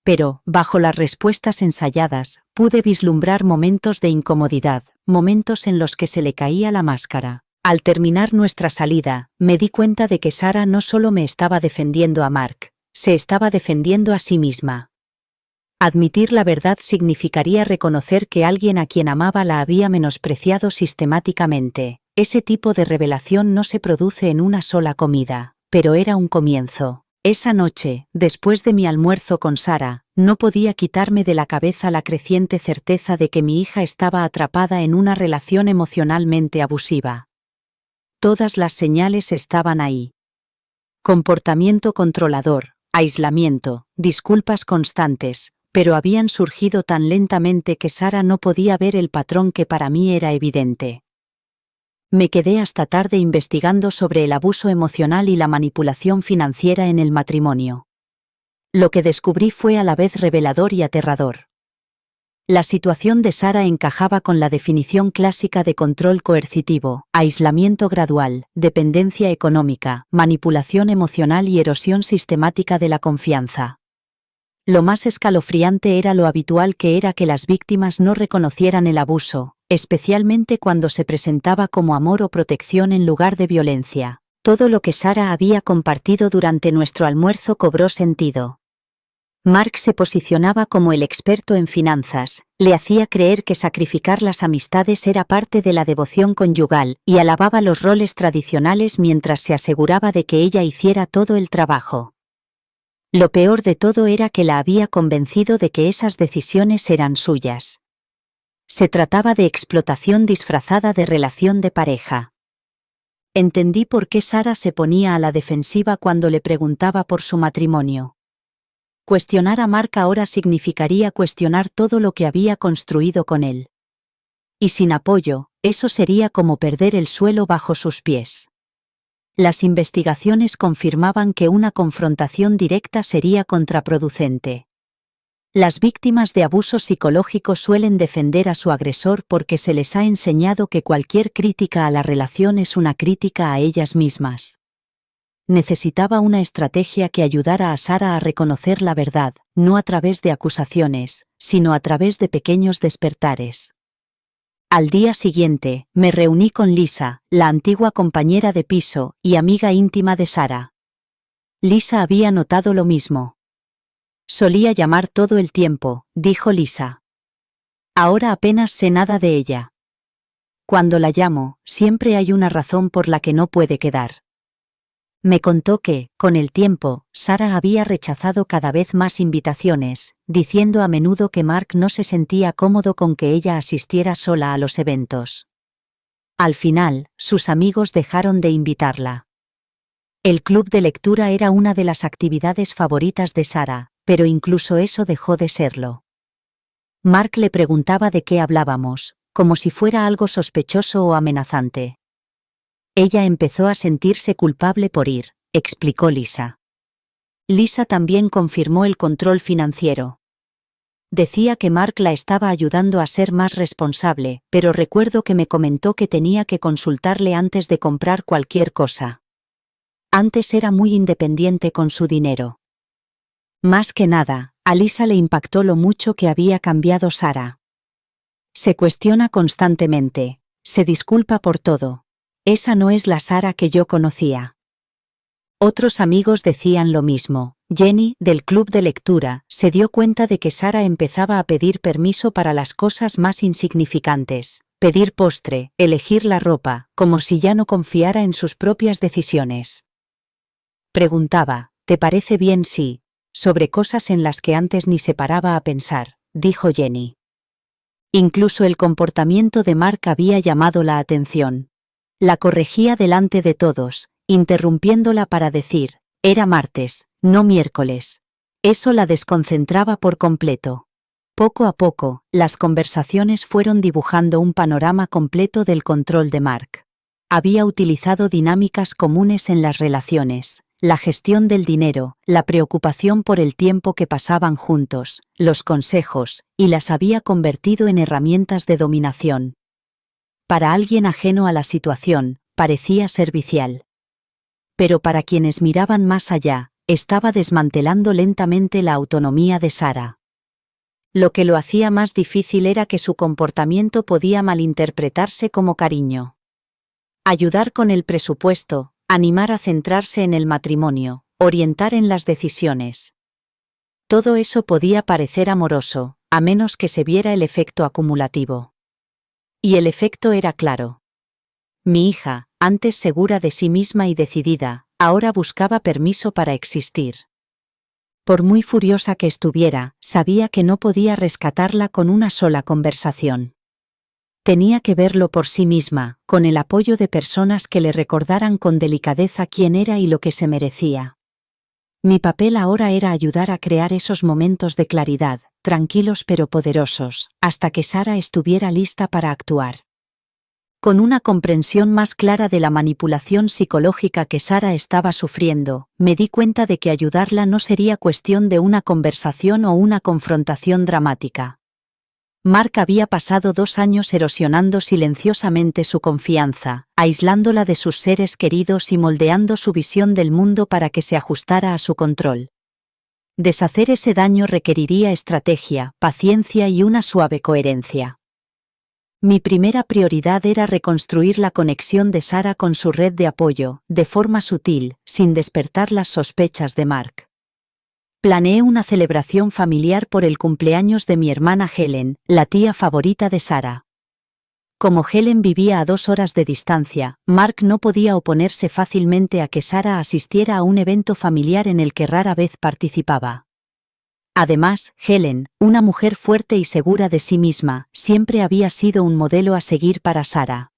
Pero, bajo las respuestas ensayadas, pude vislumbrar momentos de incomodidad, momentos en los que se le caía la máscara. Al terminar nuestra salida, me di cuenta de que Sara no solo me estaba defendiendo a Mark, se estaba defendiendo a sí misma. Admitir la verdad significaría reconocer que alguien a quien amaba la había menospreciado sistemáticamente. Ese tipo de revelación no se produce en una sola comida, pero era un comienzo. Esa noche, después de mi almuerzo con Sara, no podía quitarme de la cabeza la creciente certeza de que mi hija estaba atrapada en una relación emocionalmente abusiva. Todas las señales estaban ahí. Comportamiento controlador, aislamiento, disculpas constantes, pero habían surgido tan lentamente que Sara no podía ver el patrón que para mí era evidente. Me quedé hasta tarde investigando sobre el abuso emocional y la manipulación financiera en el matrimonio. Lo que descubrí fue a la vez revelador y aterrador. La situación de Sara encajaba con la definición clásica de control coercitivo, aislamiento gradual, dependencia económica, manipulación emocional y erosión sistemática de la confianza. Lo más escalofriante era lo habitual que era que las víctimas no reconocieran el abuso, especialmente cuando se presentaba como amor o protección en lugar de violencia. Todo lo que Sara había compartido durante nuestro almuerzo cobró sentido. Mark se posicionaba como el experto en finanzas, le hacía creer que sacrificar las amistades era parte de la devoción conyugal, y alababa los roles tradicionales mientras se aseguraba de que ella hiciera todo el trabajo. Lo peor de todo era que la había convencido de que esas decisiones eran suyas. Se trataba de explotación disfrazada de relación de pareja. Entendí por qué Sara se ponía a la defensiva cuando le preguntaba por su matrimonio. Cuestionar a Mark ahora significaría cuestionar todo lo que había construido con él. Y sin apoyo, eso sería como perder el suelo bajo sus pies. Las investigaciones confirmaban que una confrontación directa sería contraproducente. Las víctimas de abuso psicológico suelen defender a su agresor porque se les ha enseñado que cualquier crítica a la relación es una crítica a ellas mismas. Necesitaba una estrategia que ayudara a Sara a reconocer la verdad, no a través de acusaciones, sino a través de pequeños despertares. Al día siguiente, me reuní con Lisa, la antigua compañera de piso y amiga íntima de Sara. Lisa había notado lo mismo. Solía llamar todo el tiempo, dijo Lisa. Ahora apenas sé nada de ella. Cuando la llamo, siempre hay una razón por la que no puede quedar. Me contó que, con el tiempo, Sara había rechazado cada vez más invitaciones, diciendo a menudo que Mark no se sentía cómodo con que ella asistiera sola a los eventos. Al final, sus amigos dejaron de invitarla. El club de lectura era una de las actividades favoritas de Sara, pero incluso eso dejó de serlo. Mark le preguntaba de qué hablábamos, como si fuera algo sospechoso o amenazante. Ella empezó a sentirse culpable por ir, explicó Lisa. Lisa también confirmó el control financiero. Decía que Mark la estaba ayudando a ser más responsable, pero recuerdo que me comentó que tenía que consultarle antes de comprar cualquier cosa. Antes era muy independiente con su dinero. Más que nada, a Lisa le impactó lo mucho que había cambiado Sara. Se cuestiona constantemente, se disculpa por todo. Esa no es la Sara que yo conocía. Otros amigos decían lo mismo. Jenny, del club de lectura, se dio cuenta de que Sara empezaba a pedir permiso para las cosas más insignificantes, pedir postre, elegir la ropa, como si ya no confiara en sus propias decisiones. Preguntaba, ¿te parece bien si? Sobre cosas en las que antes ni se paraba a pensar, dijo Jenny. Incluso el comportamiento de Mark había llamado la atención. La corregía delante de todos, interrumpiéndola para decir, era martes, no miércoles. Eso la desconcentraba por completo. Poco a poco, las conversaciones fueron dibujando un panorama completo del control de Mark. Había utilizado dinámicas comunes en las relaciones, la gestión del dinero, la preocupación por el tiempo que pasaban juntos, los consejos, y las había convertido en herramientas de dominación. Para alguien ajeno a la situación, parecía servicial. Pero para quienes miraban más allá, estaba desmantelando lentamente la autonomía de Sara. Lo que lo hacía más difícil era que su comportamiento podía malinterpretarse como cariño. Ayudar con el presupuesto, animar a centrarse en el matrimonio, orientar en las decisiones. Todo eso podía parecer amoroso, a menos que se viera el efecto acumulativo. Y el efecto era claro. Mi hija, antes segura de sí misma y decidida, ahora buscaba permiso para existir. Por muy furiosa que estuviera, sabía que no podía rescatarla con una sola conversación. Tenía que verlo por sí misma, con el apoyo de personas que le recordaran con delicadeza quién era y lo que se merecía. Mi papel ahora era ayudar a crear esos momentos de claridad, tranquilos pero poderosos, hasta que Sara estuviera lista para actuar. Con una comprensión más clara de la manipulación psicológica que Sara estaba sufriendo, me di cuenta de que ayudarla no sería cuestión de una conversación o una confrontación dramática. Mark había pasado 2 años erosionando silenciosamente su confianza, aislándola de sus seres queridos y moldeando su visión del mundo para que se ajustara a su control. Deshacer ese daño requeriría estrategia, paciencia y una suave coherencia. Mi primera prioridad era reconstruir la conexión de Sara con su red de apoyo, de forma sutil, sin despertar las sospechas de Mark. Planeé una celebración familiar por el cumpleaños de mi hermana Helen, la tía favorita de Sara. Como Helen vivía a 2 horas de distancia, Mark no podía oponerse fácilmente a que Sara asistiera a un evento familiar en el que rara vez participaba. Además, Helen, una mujer fuerte y segura de sí misma, siempre había sido un modelo a seguir para Sara.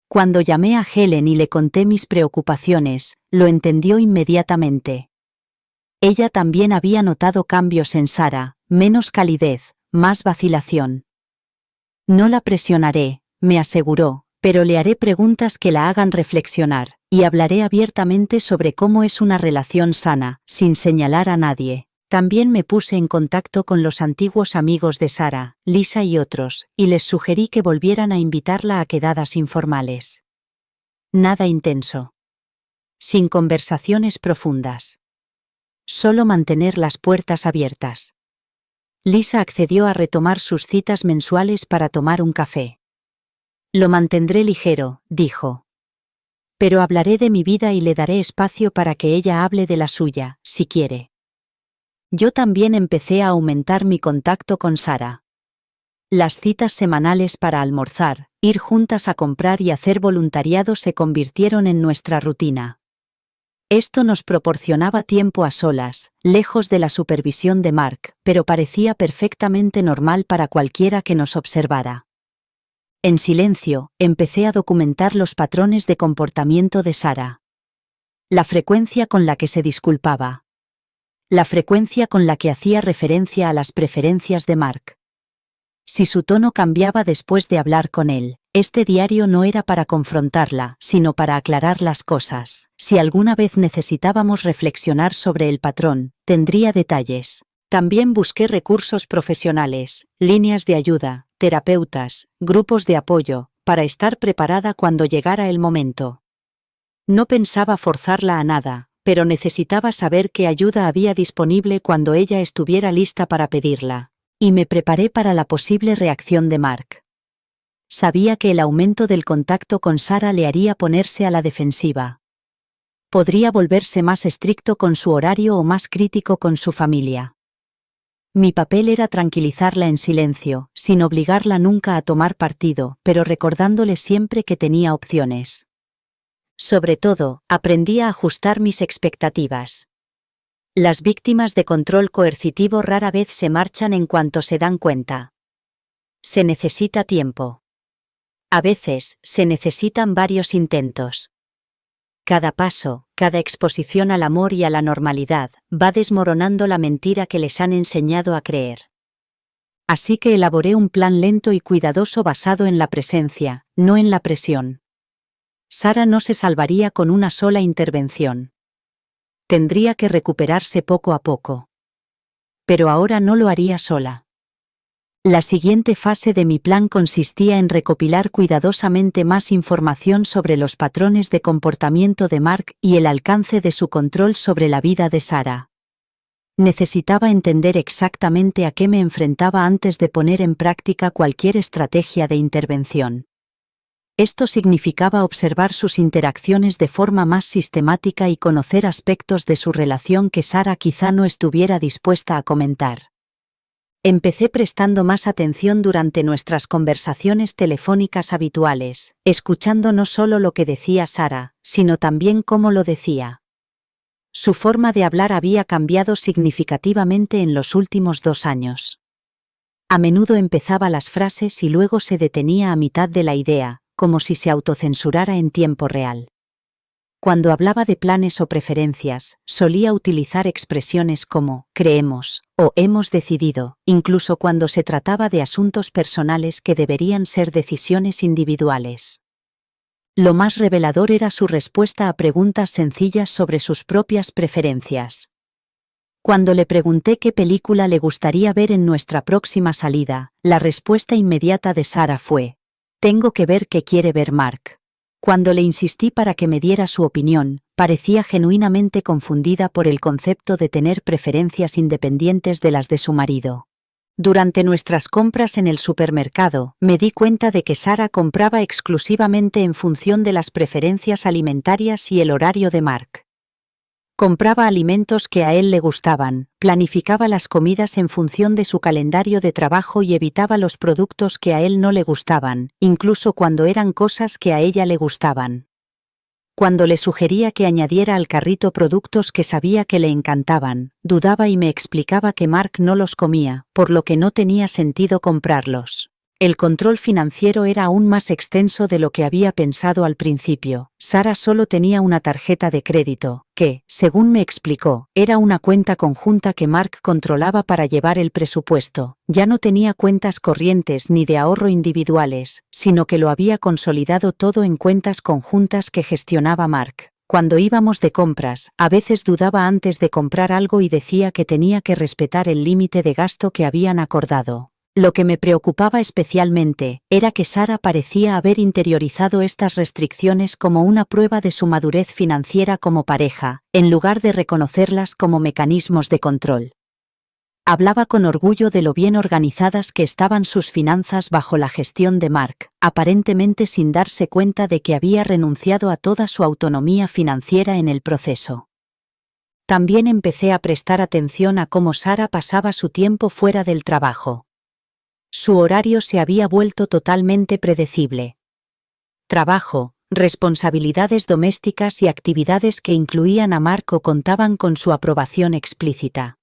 Cuando llamé a Helen y le conté mis preocupaciones, lo entendió inmediatamente. Ella también había notado cambios en Sara, menos calidez, más vacilación. No la presionaré, me aseguró, pero le haré preguntas que la hagan reflexionar, y hablaré abiertamente sobre cómo es una relación sana, sin señalar a nadie. También me puse en contacto con los antiguos amigos de Sara, Lisa y otros, y les sugerí que volvieran a invitarla a quedadas informales. Nada intenso. Sin conversaciones profundas. Solo mantener las puertas abiertas. Lisa accedió a retomar sus citas mensuales para tomar un café. Lo mantendré ligero, dijo. Pero hablaré de mi vida y le daré espacio para que ella hable de la suya, si quiere. Yo también empecé a aumentar mi contacto con Sara. Las citas semanales para almorzar, ir juntas a comprar y hacer voluntariado se convirtieron en nuestra rutina. Esto nos proporcionaba tiempo a solas, lejos de la supervisión de Mark, pero parecía perfectamente normal para cualquiera que nos observara. En silencio, empecé a documentar los patrones de comportamiento de Sara. La frecuencia con la que se disculpaba. La frecuencia con la que hacía referencia a las preferencias de Mark. Si su tono cambiaba después de hablar con él, este diario no era para confrontarla, sino para aclarar las cosas. Si alguna vez necesitábamos reflexionar sobre el patrón, tendría detalles. También busqué recursos profesionales, líneas de ayuda, terapeutas, grupos de apoyo, para estar preparada cuando llegara el momento. No pensaba forzarla a nada, pero necesitaba saber qué ayuda había disponible cuando ella estuviera lista para pedirla. Y me preparé para la posible reacción de Mark. Sabía que el aumento del contacto con Sara le haría ponerse a la defensiva. Podría volverse más estricto con su horario o más crítico con su familia. Mi papel era tranquilizarla en silencio, sin obligarla nunca a tomar partido, pero recordándole siempre que tenía opciones. Sobre todo, aprendí a ajustar mis expectativas. Las víctimas de control coercitivo rara vez se marchan en cuanto se dan cuenta. Se necesita tiempo. A veces, se necesitan varios intentos. Cada paso, cada exposición al amor y a la normalidad, va desmoronando la mentira que les han enseñado a creer. Así que elaboré un plan lento y cuidadoso basado en la presencia, no en la presión. Sara no se salvaría con una sola intervención. Tendría que recuperarse poco a poco. Pero ahora no lo haría sola. La siguiente fase de mi plan consistía en recopilar cuidadosamente más información sobre los patrones de comportamiento de Mark y el alcance de su control sobre la vida de Sara. Necesitaba entender exactamente a qué me enfrentaba antes de poner en práctica cualquier estrategia de intervención. Esto significaba observar sus interacciones de forma más sistemática y conocer aspectos de su relación que Sara quizá no estuviera dispuesta a comentar. Empecé prestando más atención durante nuestras conversaciones telefónicas habituales, escuchando no solo lo que decía Sara, sino también cómo lo decía. Su forma de hablar había cambiado significativamente en los últimos 2 años. A menudo empezaba las frases y luego se detenía a mitad de la idea, como si se autocensurara en tiempo real. Cuando hablaba de planes o preferencias, solía utilizar expresiones como «creemos» o «hemos decidido», incluso cuando se trataba de asuntos personales que deberían ser decisiones individuales. Lo más revelador era su respuesta a preguntas sencillas sobre sus propias preferencias. Cuando le pregunté qué película le gustaría ver en nuestra próxima salida, la respuesta inmediata de Sara fue: «Tengo que ver qué quiere ver Mark». Cuando le insistí para que me diera su opinión, parecía genuinamente confundida por el concepto de tener preferencias independientes de las de su marido. Durante nuestras compras en el supermercado, me di cuenta de que Sara compraba exclusivamente en función de las preferencias alimentarias y el horario de Mark. Compraba alimentos que a él le gustaban, planificaba las comidas en función de su calendario de trabajo y evitaba los productos que a él no le gustaban, incluso cuando eran cosas que a ella le gustaban. Cuando le sugería que añadiera al carrito productos que sabía que le encantaban, dudaba y me explicaba que Mark no los comía, por lo que no tenía sentido comprarlos. El control financiero era aún más extenso de lo que había pensado al principio. Sara solo tenía una tarjeta de crédito, que, según me explicó, era una cuenta conjunta que Mark controlaba para llevar el presupuesto. Ya no tenía cuentas corrientes ni de ahorro individuales, sino que lo había consolidado todo en cuentas conjuntas que gestionaba Mark. Cuando íbamos de compras, a veces dudaba antes de comprar algo y decía que tenía que respetar el límite de gasto que habían acordado. Lo que me preocupaba especialmente era que Sara parecía haber interiorizado estas restricciones como una prueba de su madurez financiera como pareja, en lugar de reconocerlas como mecanismos de control. Hablaba con orgullo de lo bien organizadas que estaban sus finanzas bajo la gestión de Mark, aparentemente sin darse cuenta de que había renunciado a toda su autonomía financiera en el proceso. También empecé a prestar atención a cómo Sara pasaba su tiempo fuera del trabajo. Su horario se había vuelto totalmente predecible. Trabajo, responsabilidades domésticas y actividades que incluían a Mark o contaban con su aprobación explícita.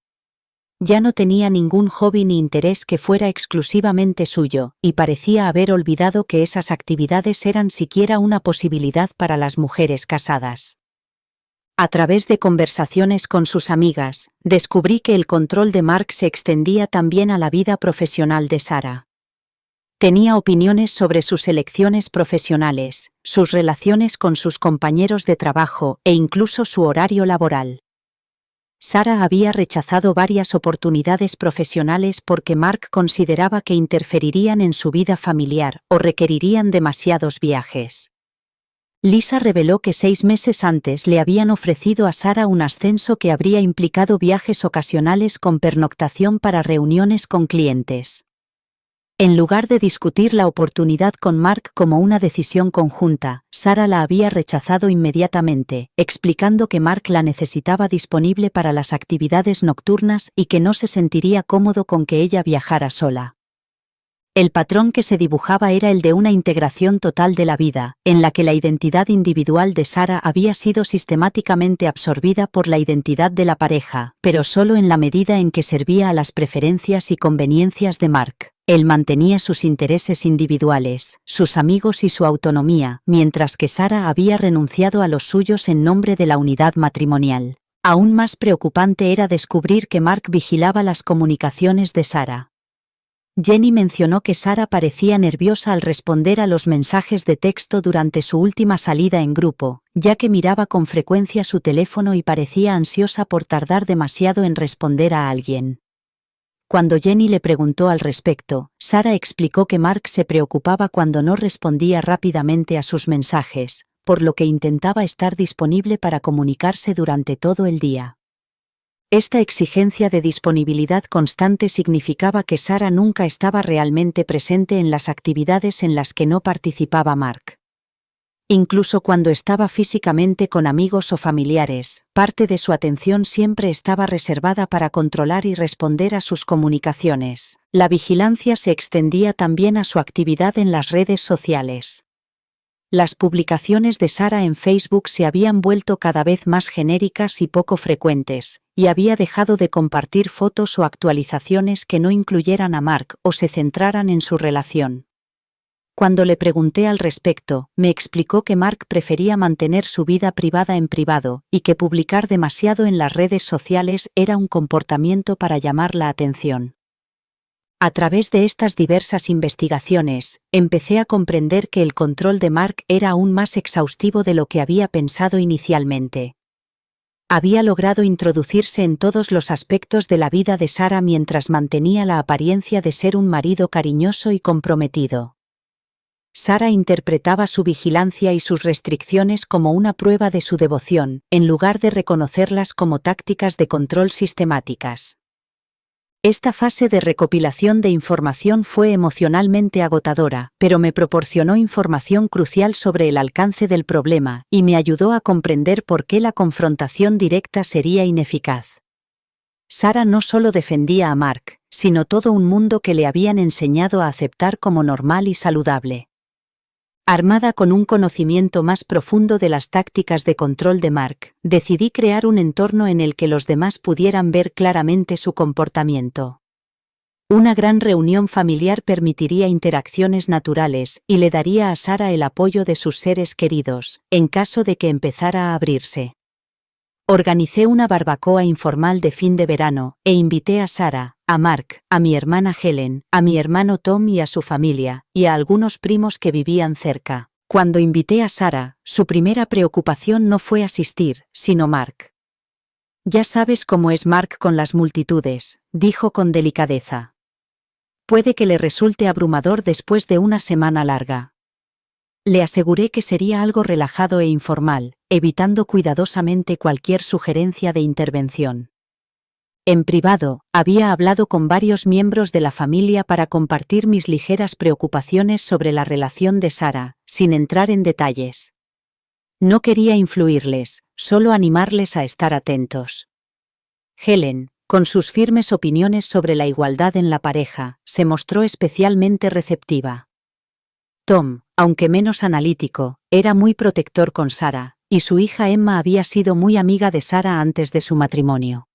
Ya no tenía ningún hobby ni interés que fuera exclusivamente suyo, y parecía haber olvidado que esas actividades eran siquiera una posibilidad para las mujeres casadas. A través de conversaciones con sus amigas, descubrí que el control de Mark se extendía también a la vida profesional de Sara. Tenía opiniones sobre sus elecciones profesionales, sus relaciones con sus compañeros de trabajo e incluso su horario laboral. Sara había rechazado varias oportunidades profesionales porque Mark consideraba que interferirían en su vida familiar o requerirían demasiados viajes. Lisa reveló que 6 meses antes le habían ofrecido a Sara un ascenso que habría implicado viajes ocasionales con pernoctación para reuniones con clientes. En lugar de discutir la oportunidad con Mark como una decisión conjunta, Sara la había rechazado inmediatamente, explicando que Mark la necesitaba disponible para las actividades nocturnas y que no se sentiría cómodo con que ella viajara sola. El patrón que se dibujaba era el de una integración total de la vida, en la que la identidad individual de Sara había sido sistemáticamente absorbida por la identidad de la pareja, pero solo en la medida en que servía a las preferencias y conveniencias de Mark. Él mantenía sus intereses individuales, sus amigos y su autonomía, mientras que Sara había renunciado a los suyos en nombre de la unidad matrimonial. Aún más preocupante era descubrir que Mark vigilaba las comunicaciones de Sara. Jenny mencionó que Sara parecía nerviosa al responder a los mensajes de texto durante su última salida en grupo, ya que miraba con frecuencia su teléfono y parecía ansiosa por tardar demasiado en responder a alguien. Cuando Jenny le preguntó al respecto, Sara explicó que Mark se preocupaba cuando no respondía rápidamente a sus mensajes, por lo que intentaba estar disponible para comunicarse durante todo el día. Esta exigencia de disponibilidad constante significaba que Sara nunca estaba realmente presente en las actividades en las que no participaba Mark. Incluso cuando estaba físicamente con amigos o familiares, parte de su atención siempre estaba reservada para controlar y responder a sus comunicaciones. La vigilancia se extendía también a su actividad en las redes sociales. Las publicaciones de Sara en Facebook se habían vuelto cada vez más genéricas y poco frecuentes, y había dejado de compartir fotos o actualizaciones que no incluyeran a Mark o se centraran en su relación. Cuando le pregunté al respecto, me explicó que Mark prefería mantener su vida privada en privado, y que publicar demasiado en las redes sociales era un comportamiento para llamar la atención. A través de estas diversas investigaciones, empecé a comprender que el control de Mark era aún más exhaustivo de lo que había pensado inicialmente. Había logrado introducirse en todos los aspectos de la vida de Sara mientras mantenía la apariencia de ser un marido cariñoso y comprometido. Sara interpretaba su vigilancia y sus restricciones como una prueba de su devoción, en lugar de reconocerlas como tácticas de control sistemáticas. Esta fase de recopilación de información fue emocionalmente agotadora, pero me proporcionó información crucial sobre el alcance del problema y me ayudó a comprender por qué la confrontación directa sería ineficaz. Sara no solo defendía a Mark, sino todo un mundo que le habían enseñado a aceptar como normal y saludable. Armada con un conocimiento más profundo de las tácticas de control de Mark, decidí crear un entorno en el que los demás pudieran ver claramente su comportamiento. Una gran reunión familiar permitiría interacciones naturales y le daría a Sara el apoyo de sus seres queridos, en caso de que empezara a abrirse. Organicé una barbacoa informal de fin de verano e invité a Sara, a Mark, a mi hermana Helen, a mi hermano Tom y a su familia, y a algunos primos que vivían cerca. Cuando invité a Sara, su primera preocupación no fue asistir, sino Mark. «Ya sabes cómo es Mark con las multitudes», dijo con delicadeza. «Puede que le resulte abrumador después de una semana larga». Le aseguré que sería algo relajado e informal, evitando cuidadosamente cualquier sugerencia de intervención. En privado, había hablado con varios miembros de la familia para compartir mis ligeras preocupaciones sobre la relación de Sara, sin entrar en detalles. No quería influirles, solo animarles a estar atentos. Helen, con sus firmes opiniones sobre la igualdad en la pareja, se mostró especialmente receptiva. Tom, aunque menos analítico, era muy protector con Sara, y su hija Emma había sido muy amiga de Sara antes de su matrimonio.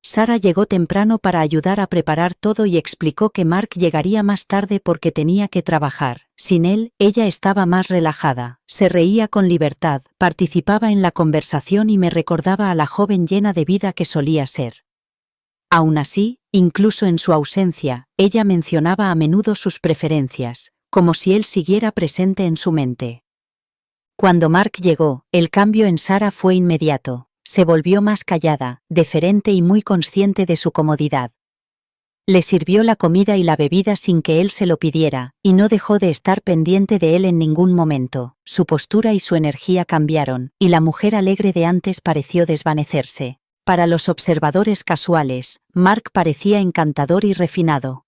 Sara llegó temprano para ayudar a preparar todo y explicó que Mark llegaría más tarde porque tenía que trabajar. Sin él, ella estaba más relajada, se reía con libertad, participaba en la conversación y me recordaba a la joven llena de vida que solía ser. Aún así, incluso en su ausencia, ella mencionaba a menudo sus preferencias, como si él siguiera presente en su mente. Cuando Mark llegó, el cambio en Sarah fue inmediato. Se volvió más callada, deferente y muy consciente de su comodidad. Le sirvió la comida y la bebida sin que él se lo pidiera, y no dejó de estar pendiente de él en ningún momento. Su postura y su energía cambiaron, y la mujer alegre de antes pareció desvanecerse. Para los observadores casuales, Mark parecía encantador y refinado.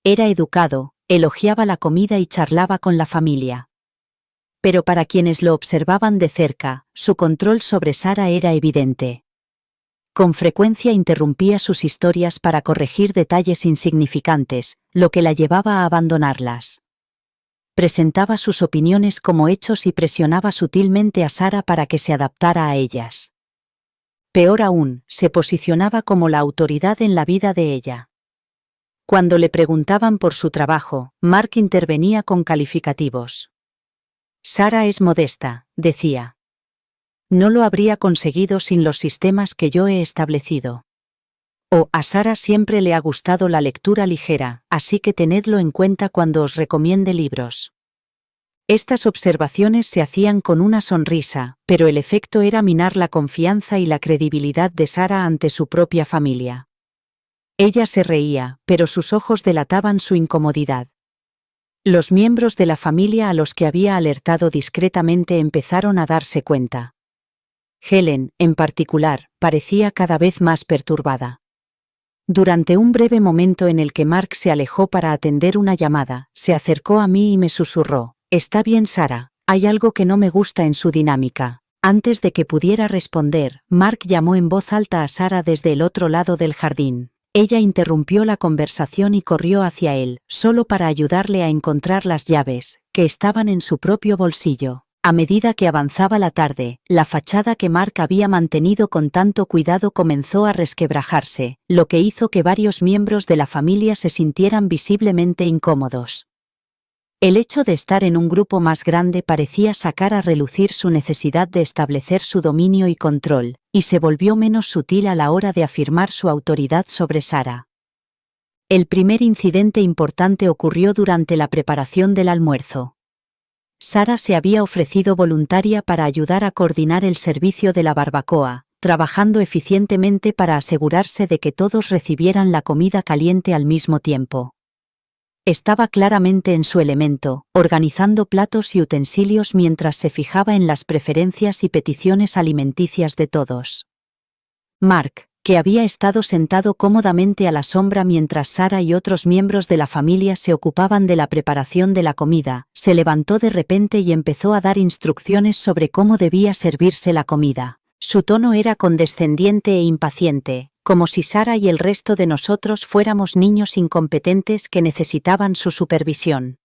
Era educado, elogiaba la comida y charlaba con la familia. Pero para quienes lo observaban de cerca, su control sobre Sarah era evidente. Con frecuencia interrumpía sus historias para corregir detalles insignificantes, lo que la llevaba a abandonarlas. Presentaba sus opiniones como hechos y presionaba sutilmente a Sarah para que se adaptara a ellas. Peor aún, se posicionaba como la autoridad en la vida de ella. Cuando le preguntaban por su trabajo, Mark intervenía con calificativos. Sarah es modesta, decía. No lo habría conseguido sin los sistemas que yo he establecido. O a Sarah siempre le ha gustado la lectura ligera, así que tenedlo en cuenta cuando os recomiende libros. Estas observaciones se hacían con una sonrisa, pero el efecto era minar la confianza y la credibilidad de Sarah ante su propia familia. Ella se reía, pero sus ojos delataban su incomodidad. Los miembros de la familia a los que había alertado discretamente empezaron a darse cuenta. Helen, en particular, parecía cada vez más perturbada. Durante un breve momento en el que Mark se alejó para atender una llamada, se acercó a mí y me susurró: «Está bien, Sarah, hay algo que no me gusta en su dinámica». Antes de que pudiera responder, Mark llamó en voz alta a Sarah desde el otro lado del jardín. Ella interrumpió la conversación y corrió hacia él, solo para ayudarle a encontrar las llaves, que estaban en su propio bolsillo. A medida que avanzaba la tarde, la fachada que Mark había mantenido con tanto cuidado comenzó a resquebrajarse, lo que hizo que varios miembros de la familia se sintieran visiblemente incómodos. El hecho de estar en un grupo más grande parecía sacar a relucir su necesidad de establecer su dominio y control, y se volvió menos sutil a la hora de afirmar su autoridad sobre Sarah. El primer incidente importante ocurrió durante la preparación del almuerzo. Sarah se había ofrecido voluntaria para ayudar a coordinar el servicio de la barbacoa, trabajando eficientemente para asegurarse de que todos recibieran la comida caliente al mismo tiempo. Estaba claramente en su elemento, organizando platos y utensilios mientras se fijaba en las preferencias y peticiones alimenticias de todos. Mark, que había estado sentado cómodamente a la sombra mientras Sarah y otros miembros de la familia se ocupaban de la preparación de la comida, se levantó de repente y empezó a dar instrucciones sobre cómo debía servirse la comida. Su tono era condescendiente e impaciente, como si Sarah y el resto de nosotros fuéramos niños incompetentes que necesitaban su supervisión.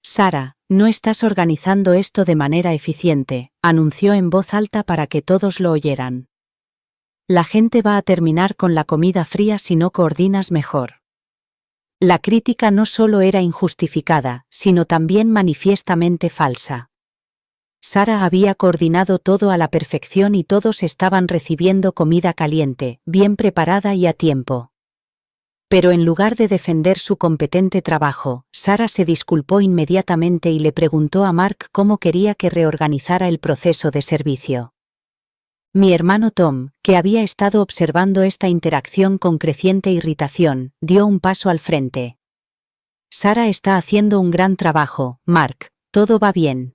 «Sarah, no estás organizando esto de manera eficiente», anunció en voz alta para que todos lo oyeran. «La gente va a terminar con la comida fría si no coordinas mejor». La crítica no solo era injustificada, sino también manifiestamente falsa. Sarah había coordinado todo a la perfección y todos estaban recibiendo comida caliente, bien preparada y a tiempo. Pero en lugar de defender su competente trabajo, Sarah se disculpó inmediatamente y le preguntó a Mark cómo quería que reorganizara el proceso de servicio. Mi hermano Tom, que había estado observando esta interacción con creciente irritación, dio un paso al frente. «Sarah está haciendo un gran trabajo, Mark, todo va bien».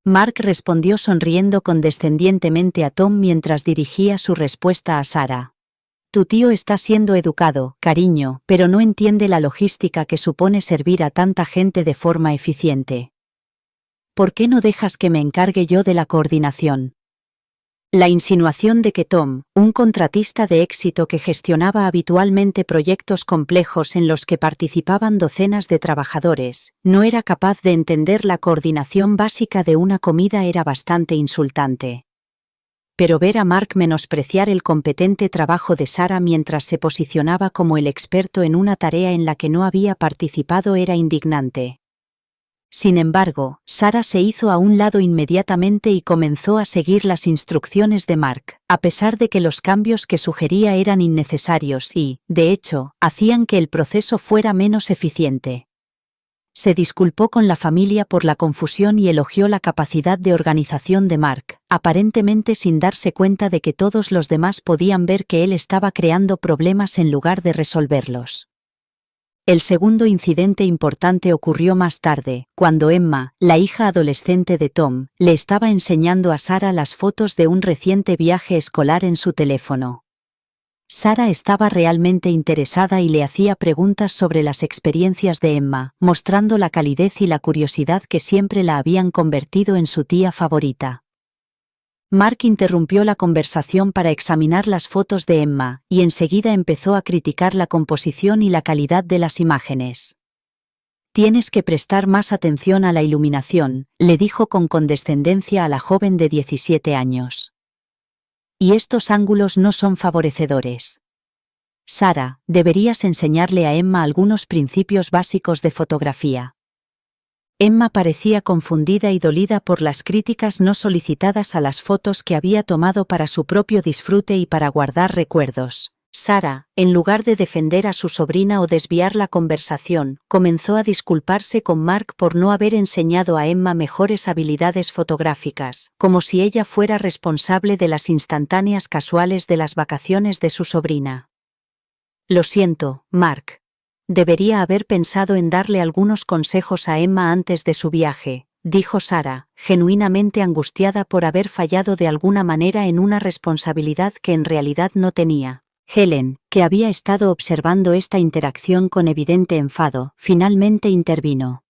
Mark respondió sonriendo condescendientemente a Tom mientras dirigía su respuesta a Sarah. «Tu tío está siendo educado, cariño, pero no entiende la logística que supone servir a tanta gente de forma eficiente. ¿Por qué no dejas que me encargue yo de la coordinación?» La insinuación de que Tom, un contratista de éxito que gestionaba habitualmente proyectos complejos en los que participaban docenas de trabajadores, no era capaz de entender la coordinación básica de una comida era bastante insultante. Pero ver a Mark menospreciar el competente trabajo de Sarah mientras se posicionaba como el experto en una tarea en la que no había participado era indignante. Sin embargo, Sara se hizo a un lado inmediatamente y comenzó a seguir las instrucciones de Mark, a pesar de que los cambios que sugería eran innecesarios y, de hecho, hacían que el proceso fuera menos eficiente. Se disculpó con la familia por la confusión y elogió la capacidad de organización de Mark, aparentemente sin darse cuenta de que todos los demás podían ver que él estaba creando problemas en lugar de resolverlos. El segundo incidente importante ocurrió más tarde, cuando Emma, la hija adolescente de Tom, le estaba enseñando a Sara las fotos de un reciente viaje escolar en su teléfono. Sara estaba realmente interesada y le hacía preguntas sobre las experiencias de Emma, mostrando la calidez y la curiosidad que siempre la habían convertido en su tía favorita. Mark interrumpió la conversación para examinar las fotos de Emma, y enseguida empezó a criticar la composición y la calidad de las imágenes. «Tienes que prestar más atención a la iluminación», le dijo con condescendencia a la joven de 17 años. «Y estos ángulos no son favorecedores. Sara, deberías enseñarle a Emma algunos principios básicos de fotografía». Emma parecía confundida y dolida por las críticas no solicitadas a las fotos que había tomado para su propio disfrute y para guardar recuerdos. Sara, en lugar de defender a su sobrina o desviar la conversación, comenzó a disculparse con Mark por no haber enseñado a Emma mejores habilidades fotográficas, como si ella fuera responsable de las instantáneas casuales de las vacaciones de su sobrina. «Lo siento, Mark. Debería haber pensado en darle algunos consejos a Emma antes de su viaje», dijo Sara, genuinamente angustiada por haber fallado de alguna manera en una responsabilidad que en realidad no tenía. Helen, que había estado observando esta interacción con evidente enfado, finalmente intervino.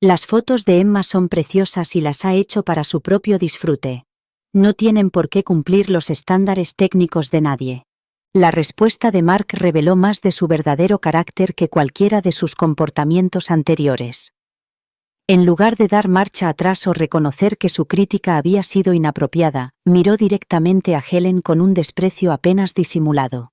«Las fotos de Emma son preciosas y las ha hecho para su propio disfrute. No tienen por qué cumplir los estándares técnicos de nadie». La respuesta de Mark reveló más de su verdadero carácter que cualquiera de sus comportamientos anteriores. En lugar de dar marcha atrás o reconocer que su crítica había sido inapropiada, miró directamente a Helen con un desprecio apenas disimulado.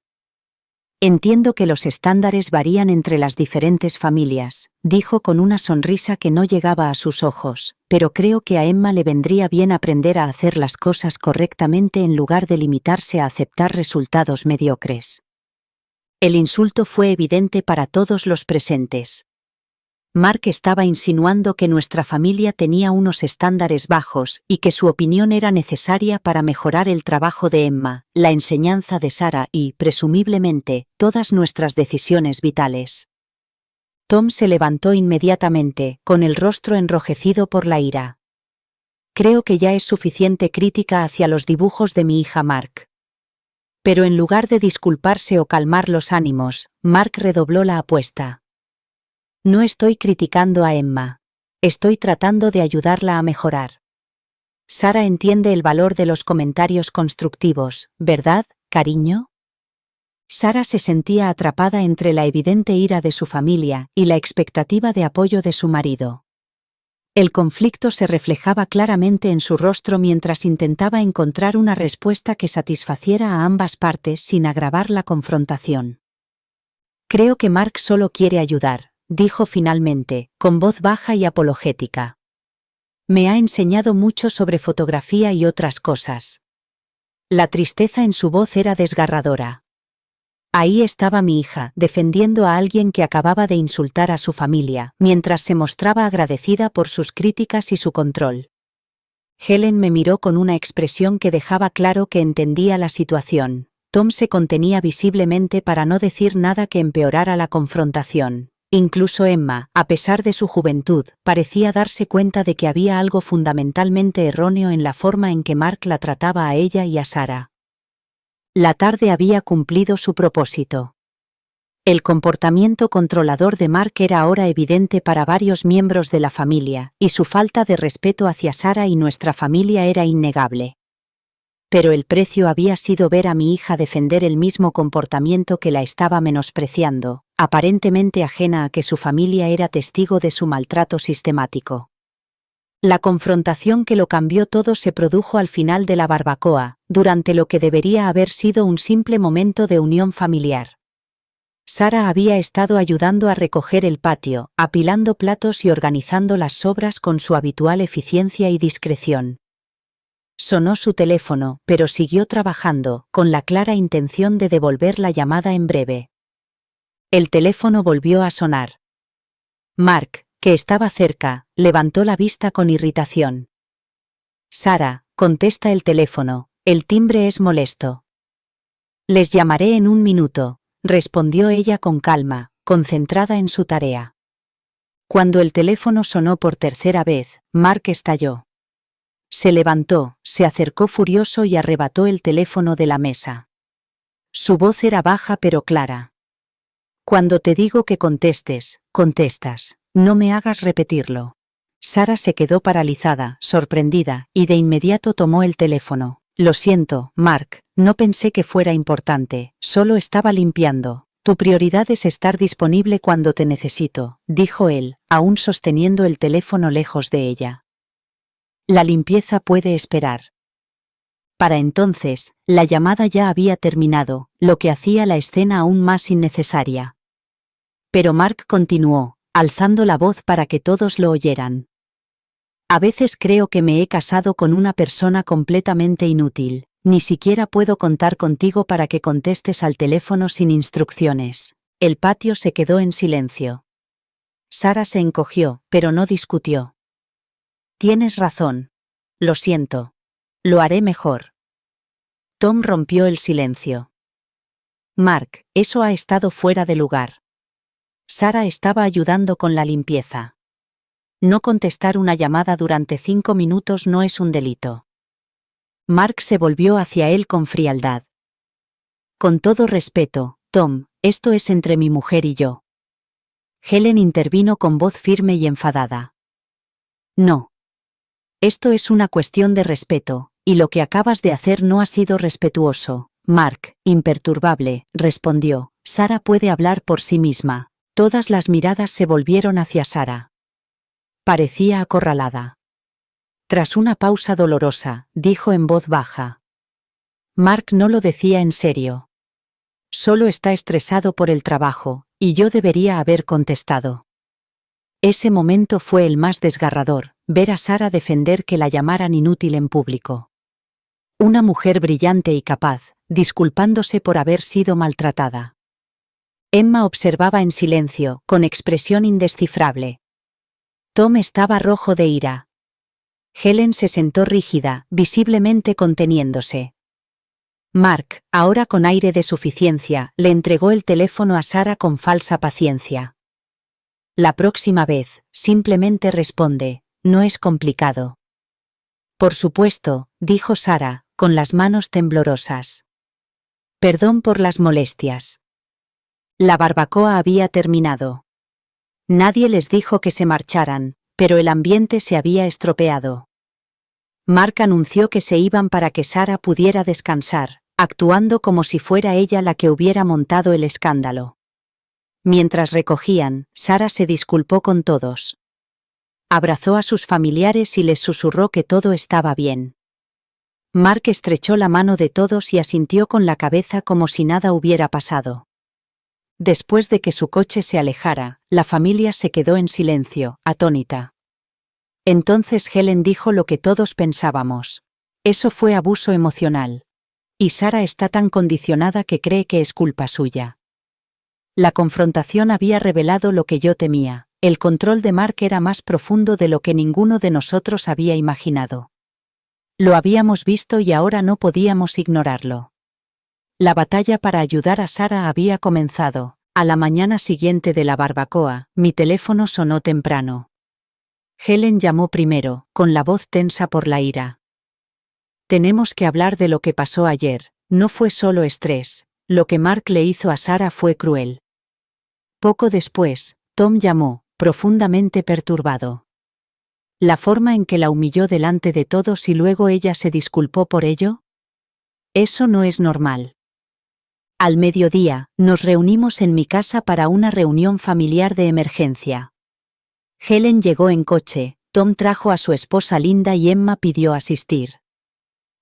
«Entiendo que los estándares varían entre las diferentes familias», dijo con una sonrisa que no llegaba a sus ojos, «pero creo que a Emma le vendría bien aprender a hacer las cosas correctamente en lugar de limitarse a aceptar resultados mediocres». El insulto fue evidente para todos los presentes. Mark estaba insinuando que nuestra familia tenía unos estándares bajos y que su opinión era necesaria para mejorar el trabajo de Emma, la enseñanza de Sara y, presumiblemente, todas nuestras decisiones vitales. Tom se levantó inmediatamente, con el rostro enrojecido por la ira. «Creo que ya es suficiente crítica hacia los dibujos de mi hija Mark». Pero en lugar de disculparse o calmar los ánimos, Mark redobló la apuesta. «No estoy criticando a Emma. Estoy tratando de ayudarla a mejorar. Sara entiende el valor de los comentarios constructivos, ¿verdad, cariño?». Sara se sentía atrapada entre la evidente ira de su familia y la expectativa de apoyo de su marido. El conflicto se reflejaba claramente en su rostro mientras intentaba encontrar una respuesta que satisfaciera a ambas partes sin agravar la confrontación. «Creo que Mark solo quiere ayudar», dijo finalmente, con voz baja y apologética. «Me ha enseñado mucho sobre fotografía y otras cosas». La tristeza en su voz era desgarradora. Ahí estaba mi hija, defendiendo a alguien que acababa de insultar a su familia, mientras se mostraba agradecida por sus críticas y su control. Helen me miró con una expresión que dejaba claro que entendía la situación. Tom se contenía visiblemente para no decir nada que empeorara la confrontación. Incluso Emma, a pesar de su juventud, parecía darse cuenta de que había algo fundamentalmente erróneo en la forma en que Mark la trataba a ella y a Sara. La tarde había cumplido su propósito. El comportamiento controlador de Mark era ahora evidente para varios miembros de la familia, y su falta de respeto hacia Sara y nuestra familia era innegable. Pero el precio había sido ver a mi hija defender el mismo comportamiento que la estaba menospreciando, aparentemente ajena a que su familia era testigo de su maltrato sistemático. La confrontación que lo cambió todo se produjo al final de la barbacoa, durante lo que debería haber sido un simple momento de unión familiar. Sara había estado ayudando a recoger el patio, apilando platos y organizando las sobras con su habitual eficiencia y discreción. Sonó su teléfono, pero siguió trabajando, con la clara intención de devolver la llamada en breve. El teléfono volvió a sonar. Mark, que estaba cerca, levantó la vista con irritación. Sara, contesta el teléfono, el timbre es molesto. Les llamaré en un minuto, respondió ella con calma, concentrada en su tarea. Cuando el teléfono sonó por tercera vez, Mark estalló. Se levantó, se acercó furioso y arrebató el teléfono de la mesa. Su voz era baja pero clara. Cuando te digo que contestes, contestas, no me hagas repetirlo. Sara se quedó paralizada, sorprendida, y de inmediato tomó el teléfono. Lo siento, Mark, no pensé que fuera importante, solo estaba limpiando. Tu prioridad es estar disponible cuando te necesito, dijo él, aún sosteniendo el teléfono lejos de ella. La limpieza puede esperar. Para entonces, la llamada ya había terminado, lo que hacía la escena aún más innecesaria. Pero Mark continuó, alzando la voz para que todos lo oyeran. A veces creo que me he casado con una persona completamente inútil, ni siquiera puedo contar contigo para que contestes al teléfono sin instrucciones. El patio se quedó en silencio. Sara se encogió, pero no discutió. Tienes razón. Lo siento. Lo haré mejor. Tom rompió el silencio. Mark, eso ha estado fuera de lugar. Sara estaba ayudando con la limpieza. No contestar una llamada durante 5 minutos no es un delito. Mark se volvió hacia él con frialdad. Con todo respeto, Tom, esto es entre mi mujer y yo. Helen intervino con voz firme y enfadada. No. Esto es una cuestión de respeto, y lo que acabas de hacer no ha sido respetuoso. Mark, imperturbable, respondió. Sara puede hablar por sí misma. Todas las miradas se volvieron hacia Sara. Parecía acorralada. Tras una pausa dolorosa, dijo en voz baja. Mark no lo decía en serio. Solo está estresado por el trabajo, y yo debería haber contestado. Ese momento fue el más desgarrador, ver a Sara defender que la llamaran inútil en público. Una mujer brillante y capaz, disculpándose por haber sido maltratada. Emma observaba en silencio, con expresión indescifrable. Tom estaba rojo de ira. Helen se sentó rígida, visiblemente conteniéndose. Mark, ahora con aire de suficiencia, le entregó el teléfono a Sara con falsa paciencia. La próxima vez, simplemente responde, no es complicado. Por supuesto, dijo Sara, con las manos temblorosas. Perdón por las molestias. La barbacoa había terminado. Nadie les dijo que se marcharan, pero el ambiente se había estropeado. Mark anunció que se iban para que Sara pudiera descansar, actuando como si fuera ella la que hubiera montado el escándalo. Mientras recogían, Sara se disculpó con todos. Abrazó a sus familiares y les susurró que todo estaba bien. Mark estrechó la mano de todos y asintió con la cabeza como si nada hubiera pasado. Después de que su coche se alejara, la familia se quedó en silencio, atónita. Entonces Helen dijo lo que todos pensábamos. Eso fue abuso emocional. Y Sara está tan condicionada que cree que es culpa suya. La confrontación había revelado lo que yo temía. El control de Mark era más profundo de lo que ninguno de nosotros había imaginado. Lo habíamos visto y ahora no podíamos ignorarlo. La batalla para ayudar a Sara había comenzado. A la mañana siguiente de la barbacoa, mi teléfono sonó temprano. Helen llamó primero, con la voz tensa por la ira. Tenemos que hablar de lo que pasó ayer. No fue solo estrés. Lo que Mark le hizo a Sara fue cruel. Poco después, Tom llamó, profundamente perturbado. ¿La forma en que la humilló delante de todos y luego ella se disculpó por ello? Eso no es normal. Al mediodía, nos reunimos en mi casa para una reunión familiar de emergencia. Helen llegó en coche, Tom trajo a su esposa Linda y Emma pidió asistir.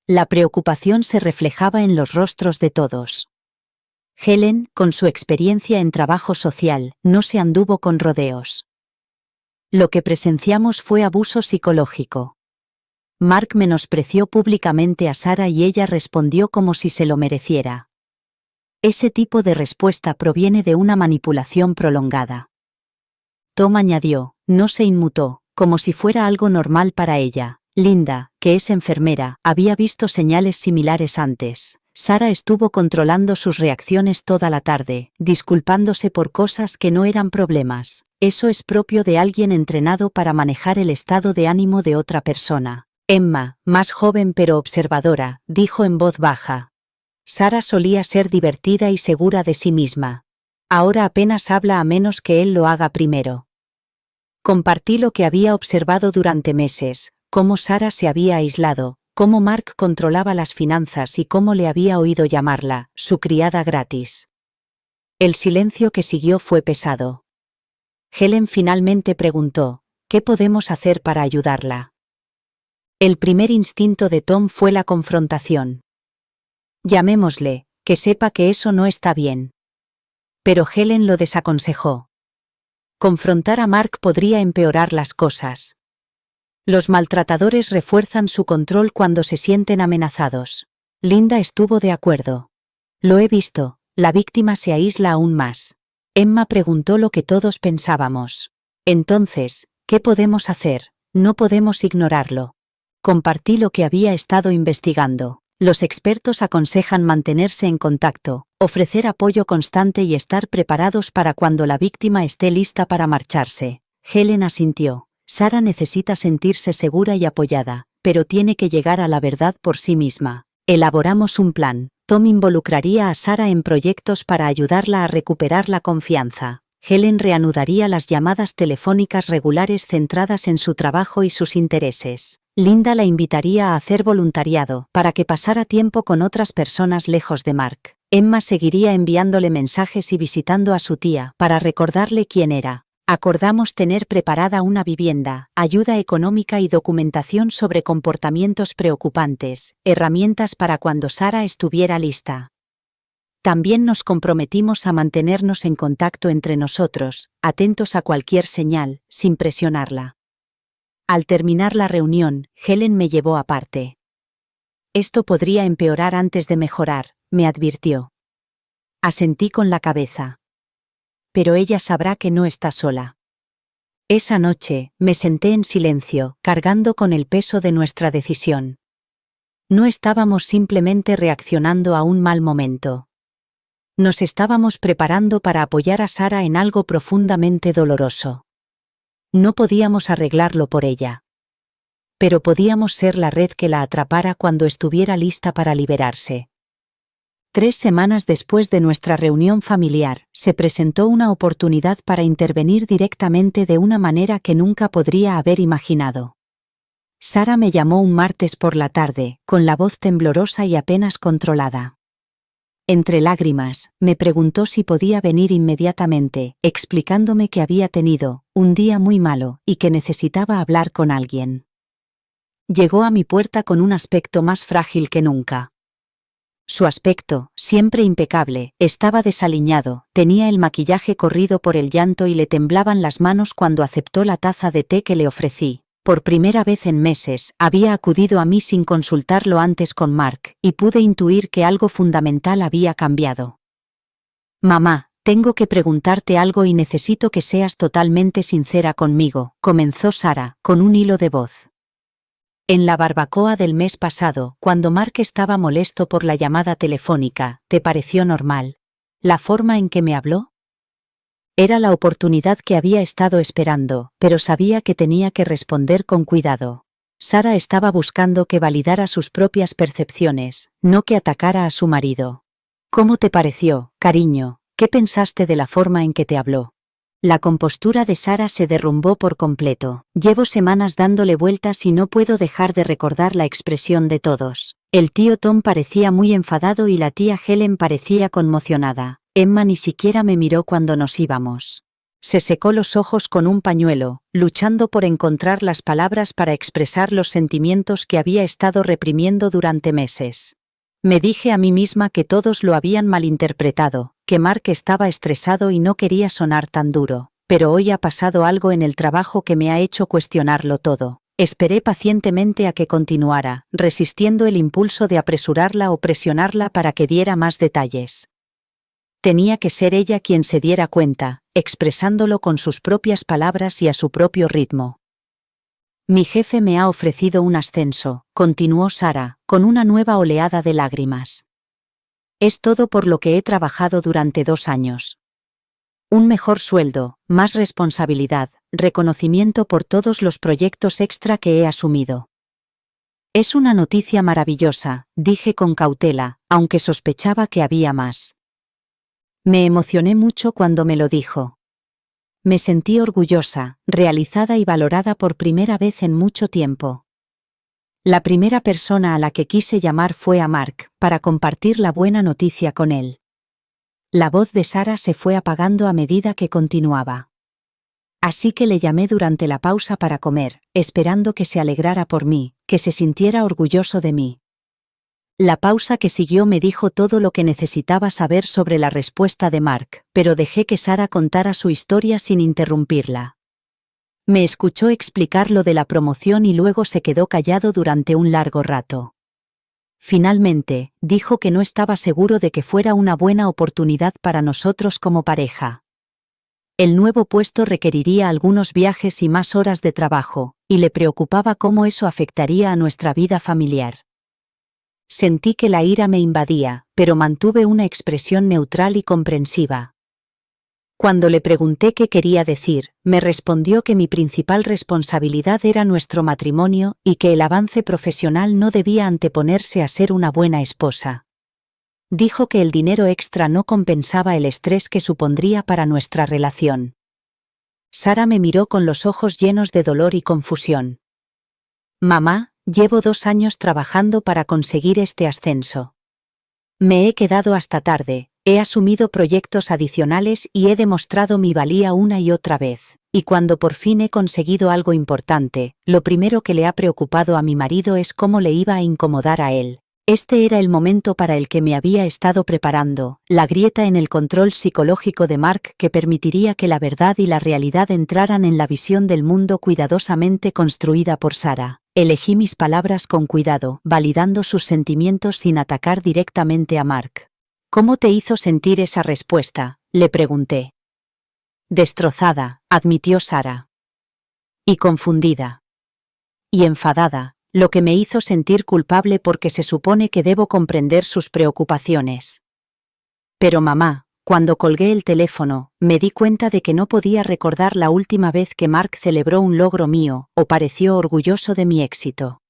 La preocupación se reflejaba en los rostros de todos. Helen, con su experiencia en trabajo social, no se anduvo con rodeos. Lo que presenciamos fue abuso psicológico. Mark menospreció públicamente a Sarah y ella respondió como si se lo mereciera. Ese tipo de respuesta proviene de una manipulación prolongada. Tom añadió, no se inmutó, como si fuera algo normal para ella. Linda, que es enfermera, había visto señales similares antes. Sarah estuvo controlando sus reacciones toda la tarde, disculpándose por cosas que no eran problemas. Eso es propio de alguien entrenado para manejar el estado de ánimo de otra persona. Emma, más joven pero observadora, dijo en voz baja. Sarah solía ser divertida y segura de sí misma. Ahora apenas habla a menos que él lo haga primero. Compartí lo que había observado durante meses, cómo Sarah se había aislado, cómo Mark controlaba las finanzas y cómo le había oído llamarla, su criada gratis. El silencio que siguió fue pesado. Helen finalmente preguntó, ¿qué podemos hacer para ayudarla? El primer instinto de Tom fue la confrontación. Llamémosle, que sepa que eso no está bien. Pero Helen lo desaconsejó. Confrontar a Mark podría empeorar las cosas. Los maltratadores refuerzan su control cuando se sienten amenazados. Linda estuvo de acuerdo. Lo he visto, la víctima se aísla aún más. Emma preguntó lo que todos pensábamos. Entonces, ¿qué podemos hacer? No podemos ignorarlo. Compartí lo que había estado investigando. Los expertos aconsejan mantenerse en contacto, ofrecer apoyo constante y estar preparados para cuando la víctima esté lista para marcharse. Helen asintió. Sarah necesita sentirse segura y apoyada, pero tiene que llegar a la verdad por sí misma. Elaboramos un plan. Tom involucraría a Sarah en proyectos para ayudarla a recuperar la confianza. Helen reanudaría las llamadas telefónicas regulares centradas en su trabajo y sus intereses. Linda la invitaría a hacer voluntariado para que pasara tiempo con otras personas lejos de Mark. Emma seguiría enviándole mensajes y visitando a su tía para recordarle quién era. Acordamos tener preparada una vivienda, ayuda económica y documentación sobre comportamientos preocupantes, herramientas para cuando Sarah estuviera lista. También nos comprometimos a mantenernos en contacto entre nosotros, atentos a cualquier señal, sin presionarla. Al terminar la reunión, Helen me llevó aparte. Esto podría empeorar antes de mejorar, me advirtió. Asentí con la cabeza. Pero ella sabrá que no está sola. Esa noche, me senté en silencio, cargando con el peso de nuestra decisión. No estábamos simplemente reaccionando a un mal momento. Nos estábamos preparando para apoyar a Sarah en algo profundamente doloroso. No podíamos arreglarlo por ella. Pero podíamos ser la red que la atrapara cuando estuviera lista para liberarse. 3 semanas después de nuestra reunión familiar, se presentó una oportunidad para intervenir directamente de una manera que nunca podría haber imaginado. Sarah me llamó un martes por la tarde, con la voz temblorosa y apenas controlada. Entre lágrimas, me preguntó si podía venir inmediatamente, explicándome que había tenido un día muy malo y que necesitaba hablar con alguien. Llegó a mi puerta con un aspecto más frágil que nunca. Su aspecto, siempre impecable, estaba desaliñado, tenía el maquillaje corrido por el llanto y le temblaban las manos cuando aceptó la taza de té que le ofrecí. Por primera vez en meses, había acudido a mí sin consultarlo antes con Mark, y pude intuir que algo fundamental había cambiado. «Mamá, tengo que preguntarte algo y necesito que seas totalmente sincera conmigo», comenzó Sarah, con un hilo de voz. En la barbacoa del mes pasado, cuando Mark estaba molesto por la llamada telefónica, ¿te pareció normal la forma en que me habló? Era la oportunidad que había estado esperando, pero sabía que tenía que responder con cuidado. Sarah estaba buscando que validara sus propias percepciones, no que atacara a su marido. «¿Cómo te pareció, cariño? ¿Qué pensaste de la forma en que te habló?» La compostura de Sarah se derrumbó por completo. Llevo semanas dándole vueltas y no puedo dejar de recordar la expresión de todos. El tío Tom parecía muy enfadado y la tía Helen parecía conmocionada. Emma ni siquiera me miró cuando nos íbamos. Se secó los ojos con un pañuelo, luchando por encontrar las palabras para expresar los sentimientos que había estado reprimiendo durante meses. Me dije a mí misma que todos lo habían malinterpretado, que Mark estaba estresado y no quería sonar tan duro, pero hoy ha pasado algo en el trabajo que me ha hecho cuestionarlo todo. Esperé pacientemente a que continuara, resistiendo el impulso de apresurarla o presionarla para que diera más detalles. Tenía que ser ella quien se diera cuenta, expresándolo con sus propias palabras y a su propio ritmo. Mi jefe me ha ofrecido un ascenso, continuó Sara, con una nueva oleada de lágrimas. Es todo por lo que he trabajado durante 2 años. Un mejor sueldo, más responsabilidad, reconocimiento por todos los proyectos extra que he asumido. Es una noticia maravillosa, dije con cautela, aunque sospechaba que había más. Me emocioné mucho cuando me lo dijo. Me sentí orgullosa, realizada y valorada por primera vez en mucho tiempo. La primera persona a la que quise llamar fue a Mark, para compartir la buena noticia con él. La voz de Sara se fue apagando a medida que continuaba. Así que le llamé durante la pausa para comer, esperando que se alegrara por mí, que se sintiera orgulloso de mí. La pausa que siguió me dijo todo lo que necesitaba saber sobre la respuesta de Mark, pero dejé que Sara contara su historia sin interrumpirla. Me escuchó explicar lo de la promoción y luego se quedó callado durante un largo rato. Finalmente, dijo que no estaba seguro de que fuera una buena oportunidad para nosotros como pareja. El nuevo puesto requeriría algunos viajes y más horas de trabajo, y le preocupaba cómo eso afectaría a nuestra vida familiar. Sentí que la ira me invadía, pero mantuve una expresión neutral y comprensiva. Cuando le pregunté qué quería decir, me respondió que mi principal responsabilidad era nuestro matrimonio y que el avance profesional no debía anteponerse a ser una buena esposa. Dijo que el dinero extra no compensaba el estrés que supondría para nuestra relación. Sara me miró con los ojos llenos de dolor y confusión. Mamá, llevo 2 años trabajando para conseguir este ascenso. Me he quedado hasta tarde, he asumido proyectos adicionales y he demostrado mi valía una y otra vez, y cuando por fin he conseguido algo importante, lo primero que le ha preocupado a mi marido es cómo le iba a incomodar a él. Este era el momento para el que me había estado preparando, la grieta en el control psicológico de Mark que permitiría que la verdad y la realidad entraran en la visión del mundo cuidadosamente construida por Sara. Elegí mis palabras con cuidado, validando sus sentimientos sin atacar directamente a Mark. ¿Cómo te hizo sentir esa respuesta?, le pregunté. Destrozada, admitió Sara. Y confundida. Y enfadada, lo que me hizo sentir culpable porque se supone que debo comprender sus preocupaciones. Pero mamá, cuando colgué el teléfono, me di cuenta de que no podía recordar la última vez que Mark celebró un logro mío o pareció orgulloso de mi éxito.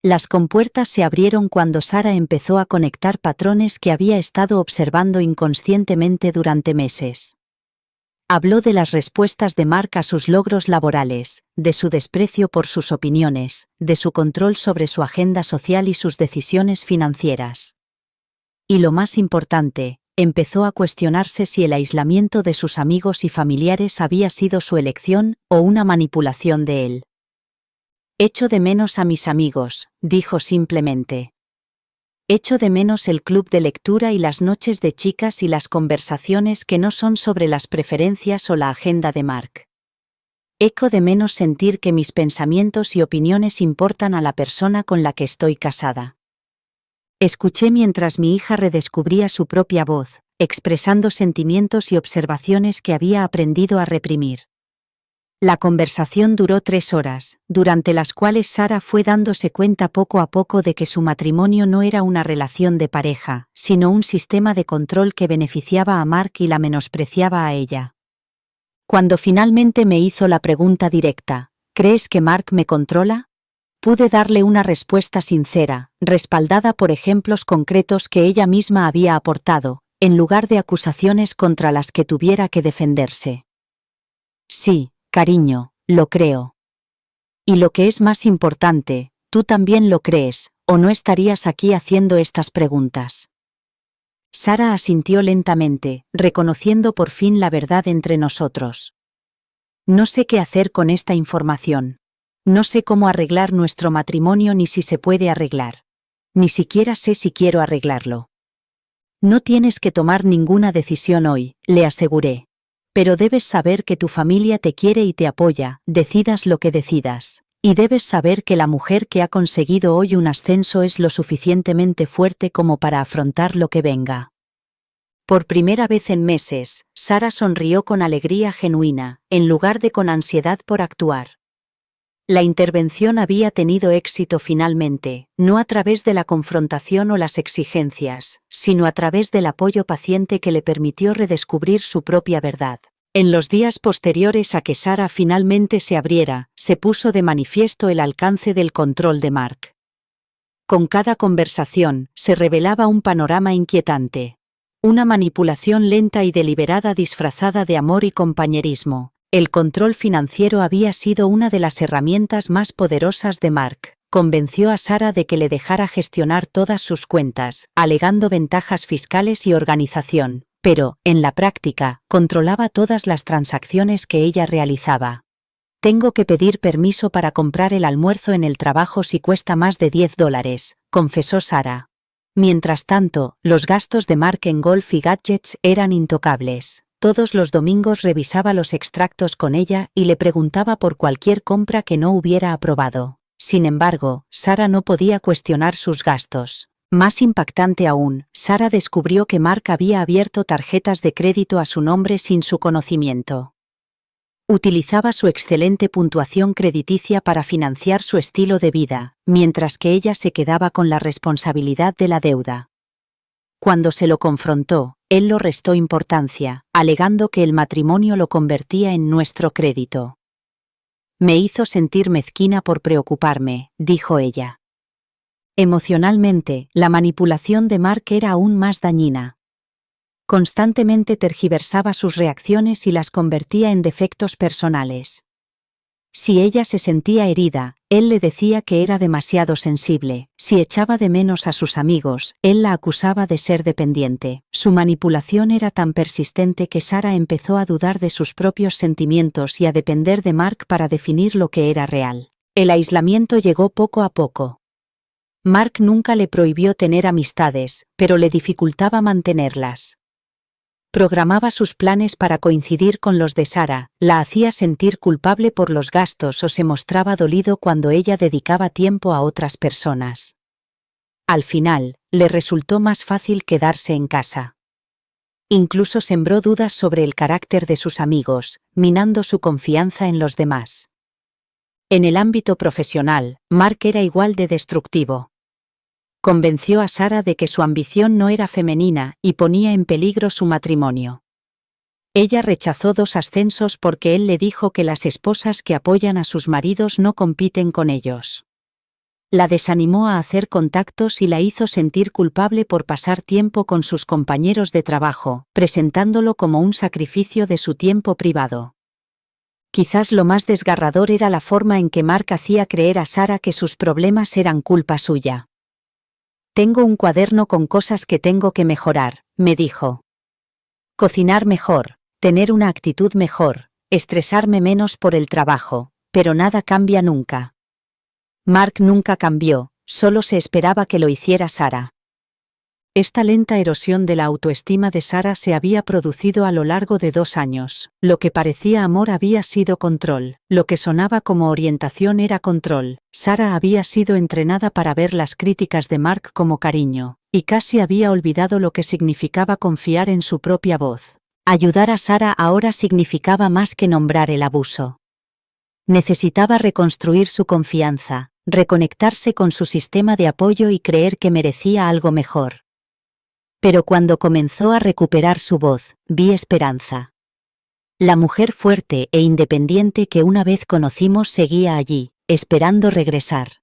Las compuertas se abrieron cuando Sara empezó a conectar patrones que había estado observando inconscientemente durante meses. Habló de las respuestas de Mark a sus logros laborales, de su desprecio por sus opiniones, de su control sobre su agenda social y sus decisiones financieras. Y lo más importante, empezó a cuestionarse si el aislamiento de sus amigos y familiares había sido su elección o una manipulación de él. Echo de menos a mis amigos, dijo simplemente. Echo de menos el club de lectura y las noches de chicas y las conversaciones que no son sobre las preferencias o la agenda de Mark. Echo de menos sentir que mis pensamientos y opiniones importan a la persona con la que estoy casada. Escuché mientras mi hija redescubría su propia voz, expresando sentimientos y observaciones que había aprendido a reprimir. La conversación duró 3 horas, durante las cuales Sara fue dándose cuenta poco a poco de que su matrimonio no era una relación de pareja, sino un sistema de control que beneficiaba a Mark y la menospreciaba a ella. Cuando finalmente me hizo la pregunta directa, ¿crees que Mark me controla?, pude darle una respuesta sincera, respaldada por ejemplos concretos que ella misma había aportado, en lugar de acusaciones contra las que tuviera que defenderse. Sí, cariño, lo creo. Y lo que es más importante, tú también lo crees, o no estarías aquí haciendo estas preguntas. Sara asintió lentamente, reconociendo por fin la verdad entre nosotros. No sé qué hacer con esta información. No sé cómo arreglar nuestro matrimonio ni si se puede arreglar. Ni siquiera sé si quiero arreglarlo. No tienes que tomar ninguna decisión hoy, le aseguré. Pero debes saber que tu familia te quiere y te apoya, decidas lo que decidas. Y debes saber que la mujer que ha conseguido hoy un ascenso es lo suficientemente fuerte como para afrontar lo que venga. Por primera vez en meses, Sara sonrió con alegría genuina, en lugar de con ansiedad por actuar. La intervención había tenido éxito finalmente, no a través de la confrontación o las exigencias, sino a través del apoyo paciente que le permitió redescubrir su propia verdad. En los días posteriores a que Sara finalmente se abriera, se puso de manifiesto el alcance del control de Mark. Con cada conversación, se revelaba un panorama inquietante. Una manipulación lenta y deliberada disfrazada de amor y compañerismo. El control financiero había sido una de las herramientas más poderosas de Mark. Convenció a Sara de que le dejara gestionar todas sus cuentas, alegando ventajas fiscales y organización, pero, en la práctica, controlaba todas las transacciones que ella realizaba. Tengo que pedir permiso para comprar el almuerzo en el trabajo si cuesta más de $10, confesó Sara. Mientras tanto, los gastos de Mark en golf y gadgets eran intocables. Todos los domingos revisaba los extractos con ella y le preguntaba por cualquier compra que no hubiera aprobado. Sin embargo, Sara no podía cuestionar sus gastos. Más impactante aún, Sara descubrió que Mark había abierto tarjetas de crédito a su nombre sin su conocimiento. Utilizaba su excelente puntuación crediticia para financiar su estilo de vida, mientras que ella se quedaba con la responsabilidad de la deuda. Cuando se lo confrontó, él lo restó importancia, alegando que el matrimonio lo convertía en nuestro crédito. Me hizo sentir mezquina por preocuparme, dijo ella. Emocionalmente, la manipulación de Mark era aún más dañina. Constantemente tergiversaba sus reacciones y las convertía en defectos personales. Si ella se sentía herida, él le decía que era demasiado sensible. Si echaba de menos a sus amigos, él la acusaba de ser dependiente. Su manipulación era tan persistente que Sara empezó a dudar de sus propios sentimientos y a depender de Mark para definir lo que era real. El aislamiento llegó poco a poco. Mark nunca le prohibió tener amistades, pero le dificultaba mantenerlas. Programaba sus planes para coincidir con los de Sara, la hacía sentir culpable por los gastos o se mostraba dolido cuando ella dedicaba tiempo a otras personas. Al final, le resultó más fácil quedarse en casa. Incluso sembró dudas sobre el carácter de sus amigos, minando su confianza en los demás. En el ámbito profesional, Mark era igual de destructivo. Convenció a Sara de que su ambición no era femenina y ponía en peligro su matrimonio. Ella rechazó 2 ascensos porque él le dijo que las esposas que apoyan a sus maridos no compiten con ellos. La desanimó a hacer contactos y la hizo sentir culpable por pasar tiempo con sus compañeros de trabajo, presentándolo como un sacrificio de su tiempo privado. Quizás lo más desgarrador era la forma en que Mark hacía creer a Sara que sus problemas eran culpa suya. Tengo un cuaderno con cosas que tengo que mejorar, me dijo. Cocinar mejor, tener una actitud mejor, estresarme menos por el trabajo, pero nada cambia nunca. Mark nunca cambió, solo se esperaba que lo hiciera Sara. Esta lenta erosión de la autoestima de Sara se había producido a lo largo de 2 años. Lo que parecía amor había sido control. Lo que sonaba como orientación era control. Sara había sido entrenada para ver las críticas de Mark como cariño, y casi había olvidado lo que significaba confiar en su propia voz. Ayudar a Sara ahora significaba más que nombrar el abuso. Necesitaba reconstruir su confianza, reconectarse con su sistema de apoyo y creer que merecía algo mejor. Pero cuando comenzó a recuperar su voz, vi esperanza. La mujer fuerte e independiente que una vez conocimos seguía allí, esperando regresar.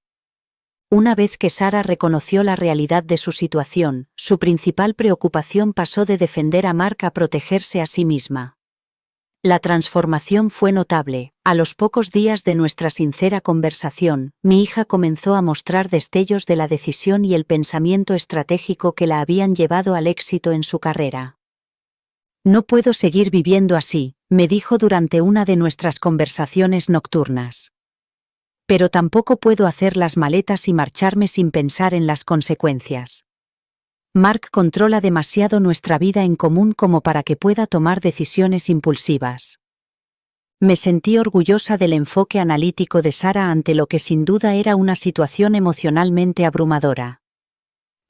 Una vez que Sara reconoció la realidad de su situación, su principal preocupación pasó de defender a Mark a protegerse a sí misma. La transformación fue notable. A los pocos días de nuestra sincera conversación, mi hija comenzó a mostrar destellos de la decisión y el pensamiento estratégico que la habían llevado al éxito en su carrera. No puedo seguir viviendo así, me dijo durante una de nuestras conversaciones nocturnas. pero tampoco puedo hacer las maletas y marcharme sin pensar en las consecuencias. Mark controla demasiado nuestra vida en común como para que pueda tomar decisiones impulsivas. Me sentí orgullosa del enfoque analítico de Sara ante lo que sin duda era una situación emocionalmente abrumadora.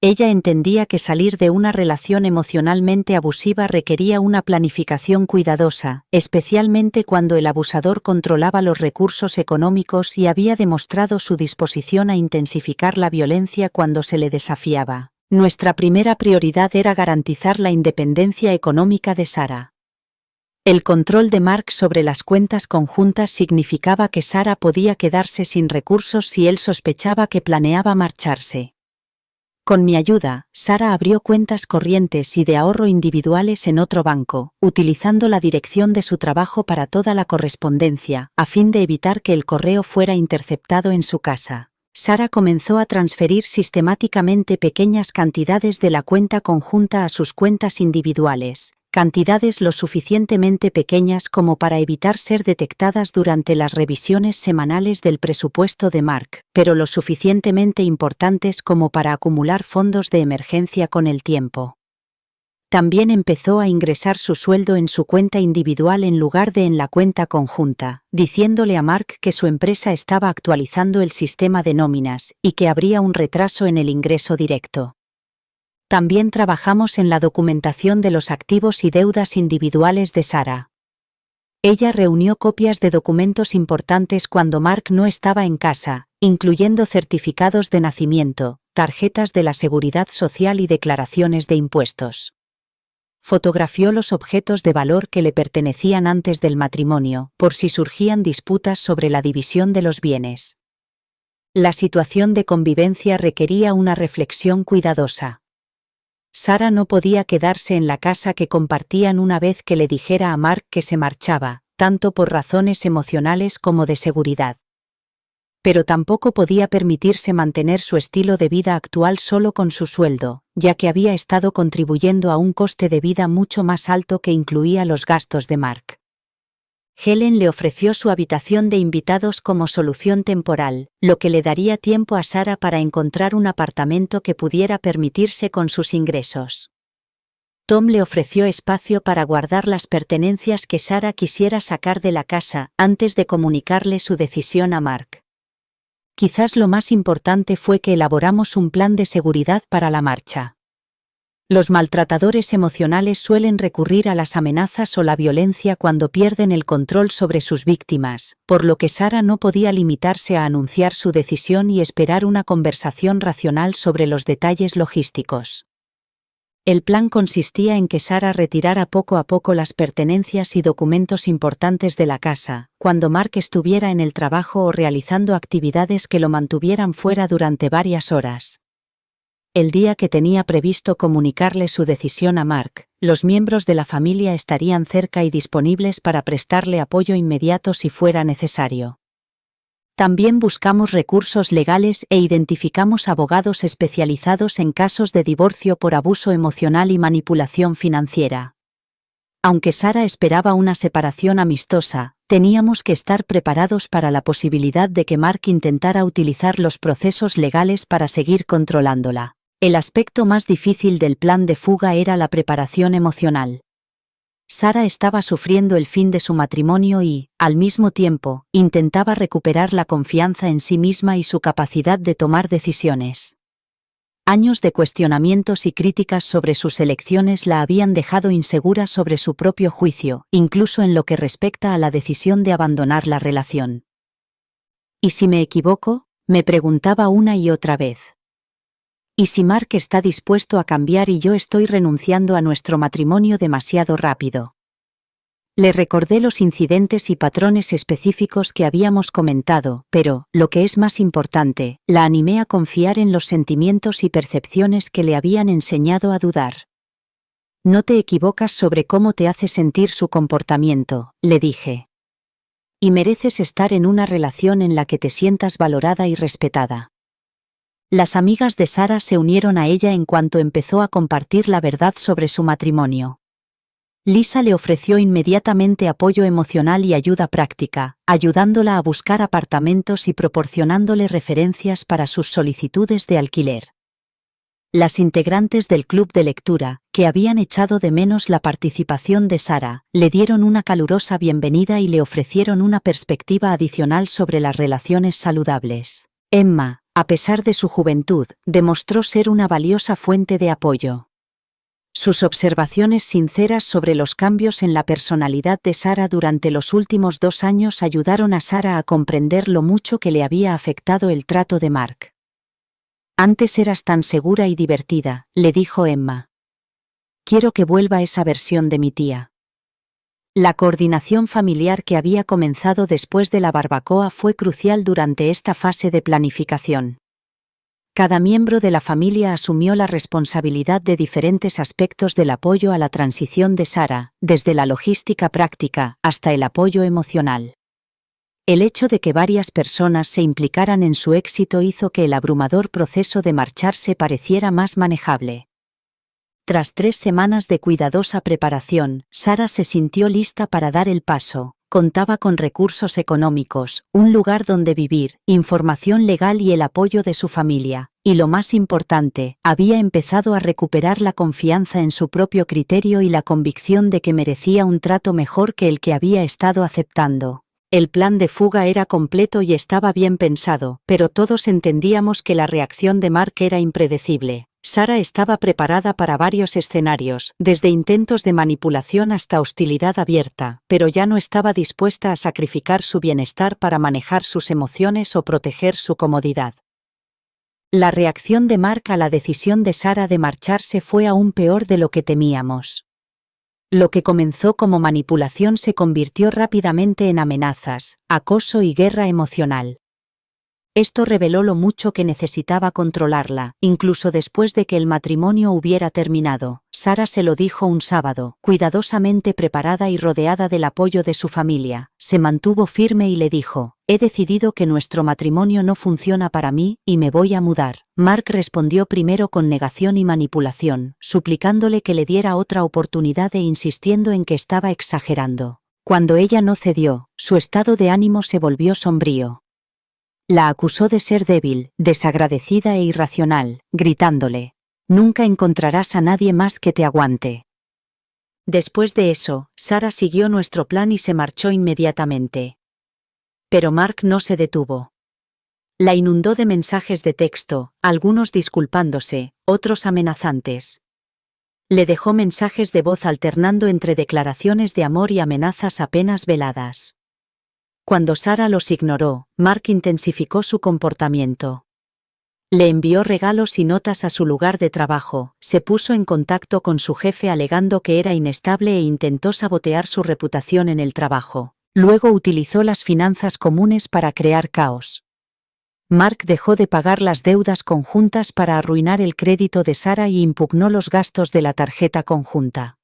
Ella entendía que salir de una relación emocionalmente abusiva requería una planificación cuidadosa, especialmente cuando el abusador controlaba los recursos económicos y había demostrado su disposición a intensificar la violencia cuando se le desafiaba. Nuestra primera prioridad era garantizar la independencia económica de Sara. El control de Mark sobre las cuentas conjuntas significaba que Sara podía quedarse sin recursos si él sospechaba que planeaba marcharse. Con mi ayuda, Sara abrió cuentas corrientes y de ahorro individuales en otro banco, utilizando la dirección de su trabajo para toda la correspondencia, a fin de evitar que el correo fuera interceptado en su casa. Sara comenzó a transferir sistemáticamente pequeñas cantidades de la cuenta conjunta a sus cuentas individuales, cantidades lo suficientemente pequeñas como para evitar ser detectadas durante las revisiones semanales del presupuesto de Mark, pero lo suficientemente importantes como para acumular fondos de emergencia con el tiempo. También empezó a ingresar su sueldo en su cuenta individual en lugar de en la cuenta conjunta, diciéndole a Mark que su empresa estaba actualizando el sistema de nóminas y que habría un retraso en el ingreso directo. También trabajamos en la documentación de los activos y deudas individuales de Sara. Ella reunió copias de documentos importantes cuando Mark no estaba en casa, incluyendo certificados de nacimiento, tarjetas de la Seguridad Social y declaraciones de impuestos. Fotografió los objetos de valor que le pertenecían antes del matrimonio, por si surgían disputas sobre la división de los bienes. La situación de convivencia requería una reflexión cuidadosa. Sara no podía quedarse en la casa que compartían una vez que le dijera a Mark que se marchaba, tanto por razones emocionales como de seguridad. Pero tampoco podía permitirse mantener su estilo de vida actual solo con su sueldo, ya que había estado contribuyendo a un coste de vida mucho más alto que incluía los gastos de Mark. Helen le ofreció su habitación de invitados como solución temporal, lo que le daría tiempo a Sara para encontrar un apartamento que pudiera permitirse con sus ingresos. Tom le ofreció espacio para guardar las pertenencias que Sara quisiera sacar de la casa antes de comunicarle su decisión a Mark. Quizás lo más importante fue que elaboramos un plan de seguridad para la marcha. Los maltratadores emocionales suelen recurrir a las amenazas o la violencia cuando pierden el control sobre sus víctimas, por lo que Sara no podía limitarse a anunciar su decisión y esperar una conversación racional sobre los detalles logísticos. El plan consistía en que Sara retirara poco a poco las pertenencias y documentos importantes de la casa, cuando Mark estuviera en el trabajo o realizando actividades que lo mantuvieran fuera durante varias horas. El día que tenía previsto comunicarle su decisión a Mark, los miembros de la familia estarían cerca y disponibles para prestarle apoyo inmediato si fuera necesario. También buscamos recursos legales e identificamos abogados especializados en casos de divorcio por abuso emocional y manipulación financiera. Aunque Sara esperaba una separación amistosa, teníamos que estar preparados para la posibilidad de que Mark intentara utilizar los procesos legales para seguir controlándola. El aspecto más difícil del plan de fuga era la preparación emocional. Sara estaba sufriendo el fin de su matrimonio y, al mismo tiempo, intentaba recuperar la confianza en sí misma y su capacidad de tomar decisiones. Años de cuestionamientos y críticas sobre sus elecciones la habían dejado insegura sobre su propio juicio, incluso en lo que respecta a la decisión de abandonar la relación. ¿Y si me equivoco?, me preguntaba una y otra vez. ¿Y si Mark está dispuesto a cambiar y yo estoy renunciando a nuestro matrimonio demasiado rápido? Le recordé los incidentes y patrones específicos que habíamos comentado, pero, lo que es más importante, la animé a confiar en los sentimientos y percepciones que le habían enseñado a dudar. No te equivocas sobre cómo te hace sentir su comportamiento, le dije. Y mereces estar en una relación en la que te sientas valorada y respetada. Las amigas de Sara se unieron a ella en cuanto empezó a compartir la verdad sobre su matrimonio. Lisa le ofreció inmediatamente apoyo emocional y ayuda práctica, ayudándola a buscar apartamentos y proporcionándole referencias para sus solicitudes de alquiler. Las integrantes del club de lectura, que habían echado de menos la participación de Sara, le dieron una calurosa bienvenida y le ofrecieron una perspectiva adicional sobre las relaciones saludables. Emma, a pesar de su juventud, demostró ser una valiosa fuente de apoyo. Sus observaciones sinceras sobre los cambios en la personalidad de Sara durante los últimos 2 años ayudaron a Sara a comprender lo mucho que le había afectado el trato de Mark. «Antes eras tan segura y divertida», le dijo Emma. «Quiero que vuelva esa versión de mi tía». La coordinación familiar que había comenzado después de la barbacoa fue crucial durante esta fase de planificación. Cada miembro de la familia asumió la responsabilidad de diferentes aspectos del apoyo a la transición de Sara, desde la logística práctica hasta el apoyo emocional. El hecho de que varias personas se implicaran en su éxito hizo que el abrumador proceso de marcharse pareciera más manejable. Tras 3 semanas de cuidadosa preparación, Sara se sintió lista para dar el paso. Contaba con recursos económicos, un lugar donde vivir, información legal y el apoyo de su familia, y lo más importante, había empezado a recuperar la confianza en su propio criterio y la convicción de que merecía un trato mejor que el que había estado aceptando. El plan de fuga era completo y estaba bien pensado, pero todos entendíamos que la reacción de Mark era impredecible. Sara estaba preparada para varios escenarios, desde intentos de manipulación hasta hostilidad abierta, pero ya no estaba dispuesta a sacrificar su bienestar para manejar sus emociones o proteger su comodidad. La reacción de Mark a la decisión de Sara de marcharse fue aún peor de lo que temíamos. Lo que comenzó como manipulación se convirtió rápidamente en amenazas, acoso y guerra emocional. Esto reveló lo mucho que necesitaba controlarla, incluso después de que el matrimonio hubiera terminado. Sara se lo dijo un sábado, cuidadosamente preparada y rodeada del apoyo de su familia. Se mantuvo firme y le dijo: «He decidido que nuestro matrimonio no funciona para mí, y me voy a mudar». Mark respondió primero con negación y manipulación, suplicándole que le diera otra oportunidad e insistiendo en que estaba exagerando. Cuando ella no cedió, su estado de ánimo se volvió sombrío. La acusó de ser débil, desagradecida e irracional, gritándole: «Nunca encontrarás a nadie más que te aguante». Después de eso, Sara siguió nuestro plan y se marchó inmediatamente. Pero Mark no se detuvo. La inundó de mensajes de texto, algunos disculpándose, otros amenazantes. Le dejó mensajes de voz alternando entre declaraciones de amor y amenazas apenas veladas. Cuando Sara los ignoró, Mark intensificó su comportamiento. Le envió regalos y notas a su lugar de trabajo, se puso en contacto con su jefe alegando que era inestable e intentó sabotear su reputación en el trabajo. Luego utilizó las finanzas comunes para crear caos. Mark dejó de pagar las deudas conjuntas para arruinar el crédito de Sara y impugnó los gastos de la tarjeta conjunta.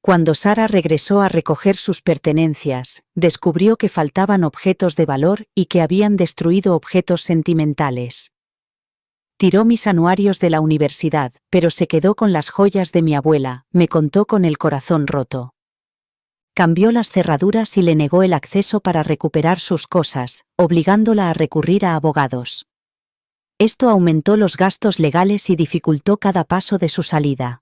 Cuando Sara regresó a recoger sus pertenencias, descubrió que faltaban objetos de valor y que habían destruido objetos sentimentales. «Tiró mis anuarios de la universidad, pero se quedó con las joyas de mi abuela», me contó con el corazón roto. Cambió las cerraduras y le negó el acceso para recuperar sus cosas, obligándola a recurrir a abogados. Esto aumentó los gastos legales y dificultó cada paso de su salida.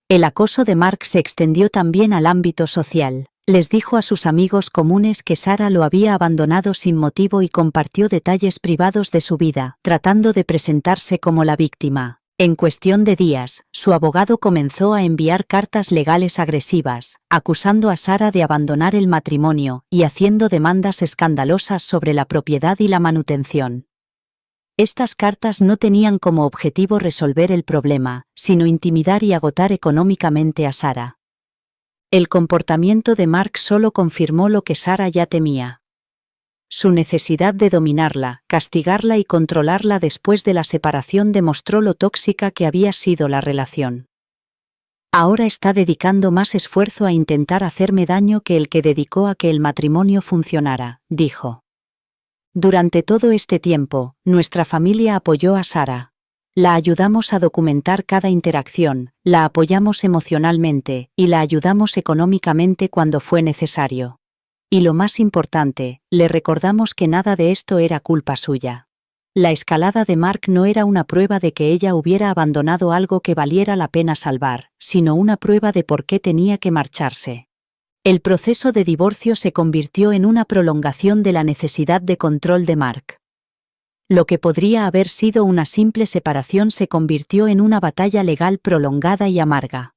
El acoso de Mark se extendió también al ámbito social. Les dijo a sus amigos comunes que Sara lo había abandonado sin motivo y compartió detalles privados de su vida, tratando de presentarse como la víctima. En cuestión de días, su abogado comenzó a enviar cartas legales agresivas, acusando a Sara de abandonar el matrimonio y haciendo demandas escandalosas sobre la propiedad y la manutención. Estas cartas no tenían como objetivo resolver el problema, sino intimidar y agotar económicamente a Sara. El comportamiento de Mark solo confirmó lo que Sara ya temía. Su necesidad de dominarla, castigarla y controlarla después de la separación demostró lo tóxica que había sido la relación. Ahora está dedicando más esfuerzo a intentar hacerme daño que el que dedicó a que el matrimonio funcionara, dijo. Durante todo este tiempo, nuestra familia apoyó a Sara. La ayudamos a documentar cada interacción, la apoyamos emocionalmente y la ayudamos económicamente cuando fue necesario. Y lo más importante, le recordamos que nada de esto era culpa suya. La escalada de Mark no era una prueba de que ella hubiera abandonado algo que valiera la pena salvar, sino una prueba de por qué tenía que marcharse. El proceso de divorcio se convirtió en una prolongación de la necesidad de control de Mark. Lo que podría haber sido una simple separación se convirtió en una batalla legal prolongada y amarga.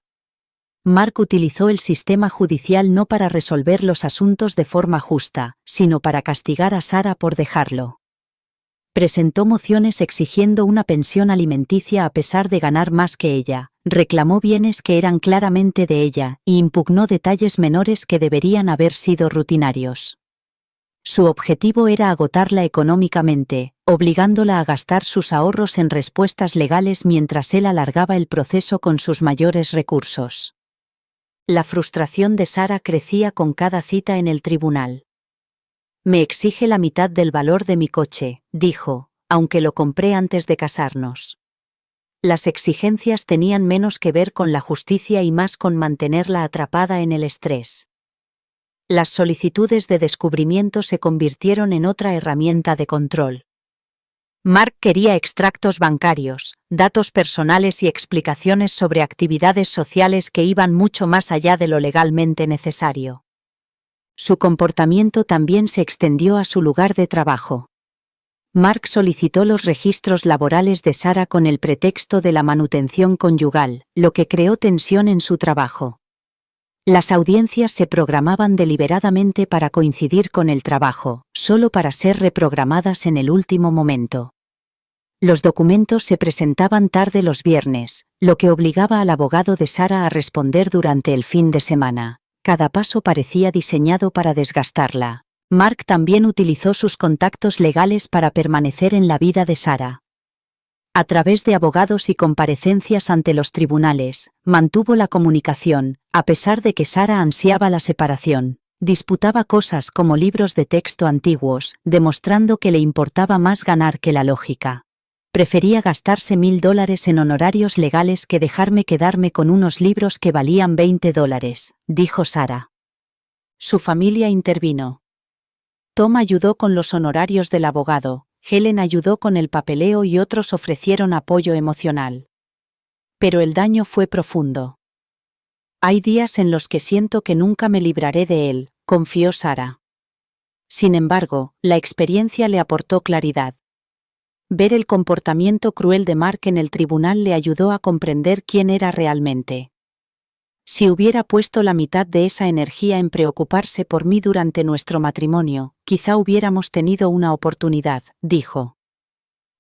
Mark utilizó el sistema judicial no para resolver los asuntos de forma justa, sino para castigar a Sarah por dejarlo. Presentó mociones exigiendo una pensión alimenticia a pesar de ganar más que ella, reclamó bienes que eran claramente de ella y impugnó detalles menores que deberían haber sido rutinarios. Su objetivo era agotarla económicamente, obligándola a gastar sus ahorros en respuestas legales mientras él alargaba el proceso con sus mayores recursos. La frustración de Sarah crecía con cada cita en el tribunal. Me exige la mitad del valor de mi coche, dijo, aunque lo compré antes de casarnos. Las exigencias tenían menos que ver con la justicia y más con mantenerla atrapada en el estrés. Las solicitudes de descubrimiento se convirtieron en otra herramienta de control. Mark quería extractos bancarios, datos personales y explicaciones sobre actividades sociales que iban mucho más allá de lo legalmente necesario. Su comportamiento también se extendió a su lugar de trabajo. Mark solicitó los registros laborales de Sarah con el pretexto de la manutención conyugal, lo que creó tensión en su trabajo. Las audiencias se programaban deliberadamente para coincidir con el trabajo, solo para ser reprogramadas en el último momento. Los documentos se presentaban tarde los viernes, lo que obligaba al abogado de Sarah a responder durante el fin de semana. Cada paso parecía diseñado para desgastarla. Mark también utilizó sus contactos legales para permanecer en la vida de Sarah. A través de abogados y comparecencias ante los tribunales, mantuvo la comunicación, a pesar de que Sarah ansiaba la separación. Disputaba cosas como libros de texto antiguos, demostrando que le importaba más ganar que la lógica. Prefería gastarse $1000 en honorarios legales que dejarme quedarme con unos libros que valían $20, dijo Sarah. Su familia intervino. Tom ayudó con los honorarios del abogado, Helen ayudó con el papeleo y otros ofrecieron apoyo emocional. Pero el daño fue profundo. Hay días en los que siento que nunca me libraré de él, confió Sarah. Sin embargo, la experiencia le aportó claridad. Ver el comportamiento cruel de Mark en el tribunal le ayudó a comprender quién era realmente. Si hubiera puesto la mitad de esa energía en preocuparse por mí durante nuestro matrimonio, quizá hubiéramos tenido una oportunidad, dijo.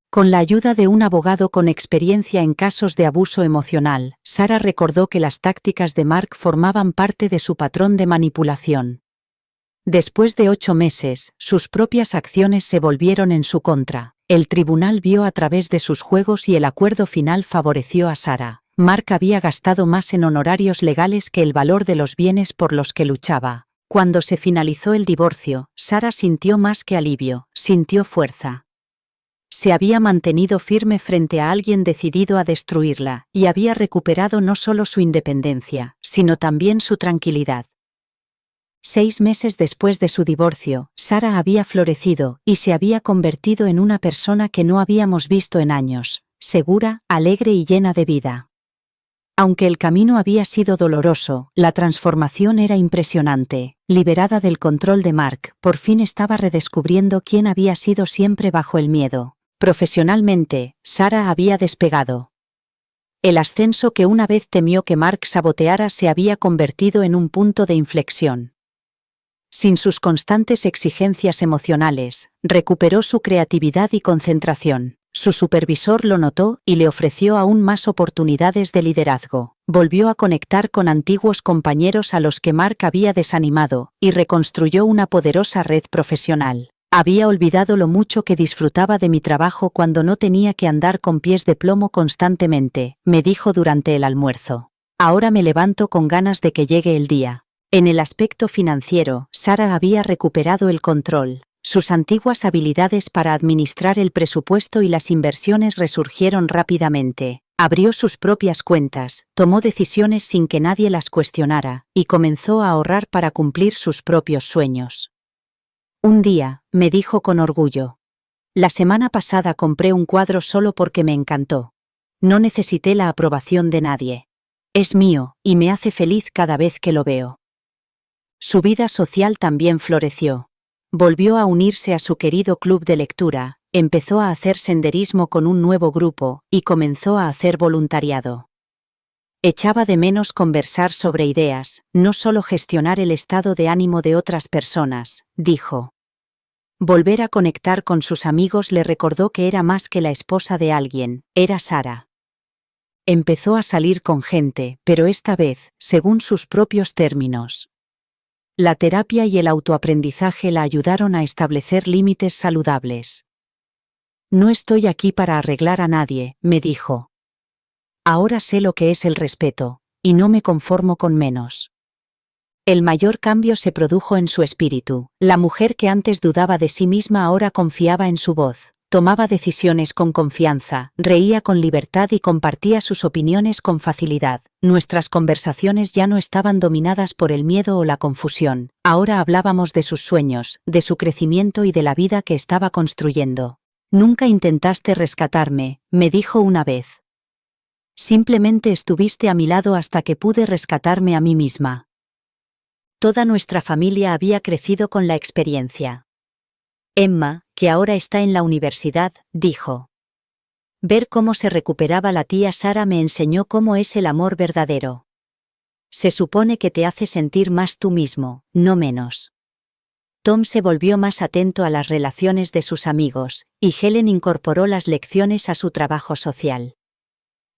Con la ayuda de un abogado con experiencia en casos de abuso emocional, Sarah recordó que las tácticas de Mark formaban parte de su patrón de manipulación. Después de 8 meses, sus propias acciones se volvieron en su contra. El tribunal vio a través de sus juegos y el acuerdo final favoreció a Sarah. Mark había gastado más en honorarios legales que el valor de los bienes por los que luchaba. Cuando se finalizó el divorcio, Sarah sintió más que alivio, sintió fuerza. Se había mantenido firme frente a alguien decidido a destruirla, y había recuperado no solo su independencia, sino también su tranquilidad. 6 meses después de su divorcio, Sarah había florecido y se había convertido en una persona que no habíamos visto en años, segura, alegre y llena de vida. Aunque el camino había sido doloroso, la transformación era impresionante. Liberada del control de Mark, por fin estaba redescubriendo quién había sido siempre bajo el miedo. Profesionalmente, Sarah había despegado. El ascenso que una vez temió que Mark saboteara se había convertido en un punto de inflexión. Sin sus constantes exigencias emocionales, recuperó su creatividad y concentración. Su supervisor lo notó y le ofreció aún más oportunidades de liderazgo. Volvió a conectar con antiguos compañeros a los que Mark había desanimado y reconstruyó una poderosa red profesional. Había olvidado lo mucho que disfrutaba de mi trabajo cuando no tenía que andar con pies de plomo constantemente, me dijo durante el almuerzo. Ahora me levanto con ganas de que llegue el día. En el aspecto financiero, Sarah había recuperado el control. Sus antiguas habilidades para administrar el presupuesto y las inversiones resurgieron rápidamente. Abrió sus propias cuentas, tomó decisiones sin que nadie las cuestionara, y comenzó a ahorrar para cumplir sus propios sueños. Un día, me dijo con orgullo: la semana pasada compré un cuadro solo porque me encantó. No necesité la aprobación de nadie. Es mío, y me hace feliz cada vez que lo veo. Su vida social también floreció. Volvió a unirse a su querido club de lectura, empezó a hacer senderismo con un nuevo grupo, y comenzó a hacer voluntariado. Echaba de menos conversar sobre ideas, no solo gestionar el estado de ánimo de otras personas, dijo. Volver a conectar con sus amigos le recordó que era más que la esposa de alguien, era Sara. Empezó a salir con gente, pero esta vez, según sus propios términos. La terapia y el autoaprendizaje la ayudaron a establecer límites saludables. No estoy aquí para arreglar a nadie, me dijo. Ahora sé lo que es el respeto, y no me conformo con menos. El mayor cambio se produjo en su espíritu. La mujer que antes dudaba de sí misma ahora confiaba en su voz, tomaba decisiones con confianza, reía con libertad y compartía sus opiniones con facilidad. Nuestras conversaciones ya no estaban dominadas por el miedo o la confusión. Ahora hablábamos de sus sueños, de su crecimiento y de la vida que estaba construyendo. Nunca intentaste rescatarme, me dijo una vez. Simplemente estuviste a mi lado hasta que pude rescatarme a mí misma. Toda nuestra familia había crecido con la experiencia. Emma, que ahora está en la universidad, dijo. Ver cómo se recuperaba la tía Sara me enseñó cómo es el amor verdadero. Se supone que te hace sentir más tú mismo, no menos. Tom se volvió más atento a las relaciones de sus amigos, y Helen incorporó las lecciones a su trabajo social.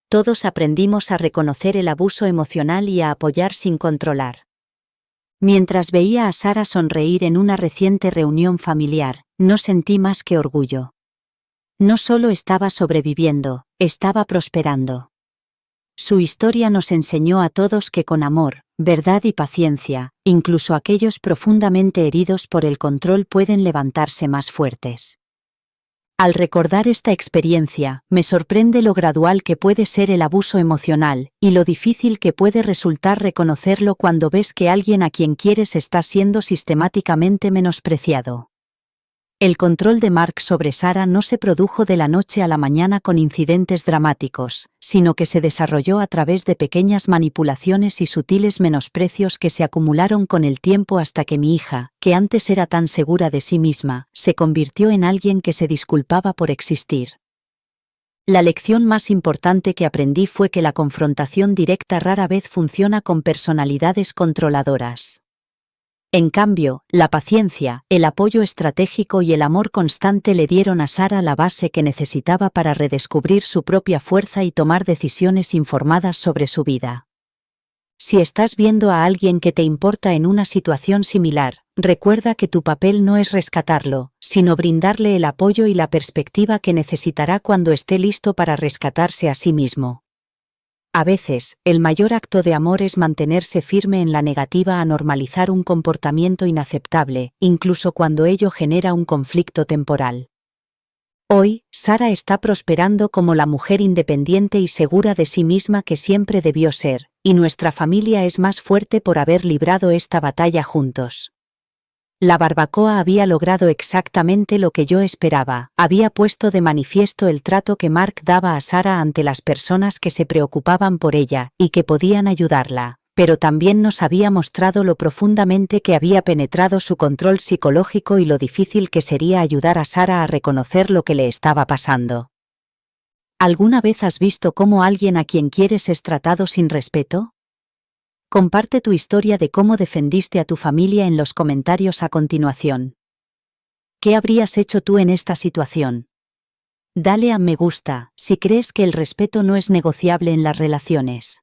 Todos aprendimos a reconocer el abuso emocional y a apoyar sin controlar. Mientras veía a Sara sonreír en una reciente reunión familiar, no sentí más que orgullo. No solo estaba sobreviviendo, estaba prosperando. Su historia nos enseñó a todos que con amor, verdad y paciencia, incluso aquellos profundamente heridos por el control pueden levantarse más fuertes. Al recordar esta experiencia, me sorprende lo gradual que puede ser el abuso emocional, y lo difícil que puede resultar reconocerlo cuando ves que alguien a quien quieres está siendo sistemáticamente menospreciado. El control de Mark sobre Sara no se produjo de la noche a la mañana con incidentes dramáticos, sino que se desarrolló a través de pequeñas manipulaciones y sutiles menosprecios que se acumularon con el tiempo hasta que mi hija, que antes era tan segura de sí misma, se convirtió en alguien que se disculpaba por existir. La lección más importante que aprendí fue que la confrontación directa rara vez funciona con personalidades controladoras. En cambio, la paciencia, el apoyo estratégico y el amor constante le dieron a Sara la base que necesitaba para redescubrir su propia fuerza y tomar decisiones informadas sobre su vida. Si estás viendo a alguien que te importa en una situación similar, recuerda que tu papel no es rescatarlo, sino brindarle el apoyo y la perspectiva que necesitará cuando esté listo para rescatarse a sí mismo. A veces, el mayor acto de amor es mantenerse firme en la negativa a normalizar un comportamiento inaceptable, incluso cuando ello genera un conflicto temporal. Hoy, Sara está prosperando como la mujer independiente y segura de sí misma que siempre debió ser, y nuestra familia es más fuerte por haber librado esta batalla juntos. La barbacoa había logrado exactamente lo que yo esperaba, había puesto de manifiesto el trato que Mark daba a Sara ante las personas que se preocupaban por ella y que podían ayudarla, pero también nos había mostrado lo profundamente que había penetrado su control psicológico y lo difícil que sería ayudar a Sara a reconocer lo que le estaba pasando. ¿Alguna vez has visto cómo alguien a quien quieres es tratado sin respeto? Comparte tu historia de cómo defendiste a tu familia en los comentarios a continuación. ¿Qué habrías hecho tú en esta situación? Dale a me gusta si crees que el respeto no es negociable en las relaciones.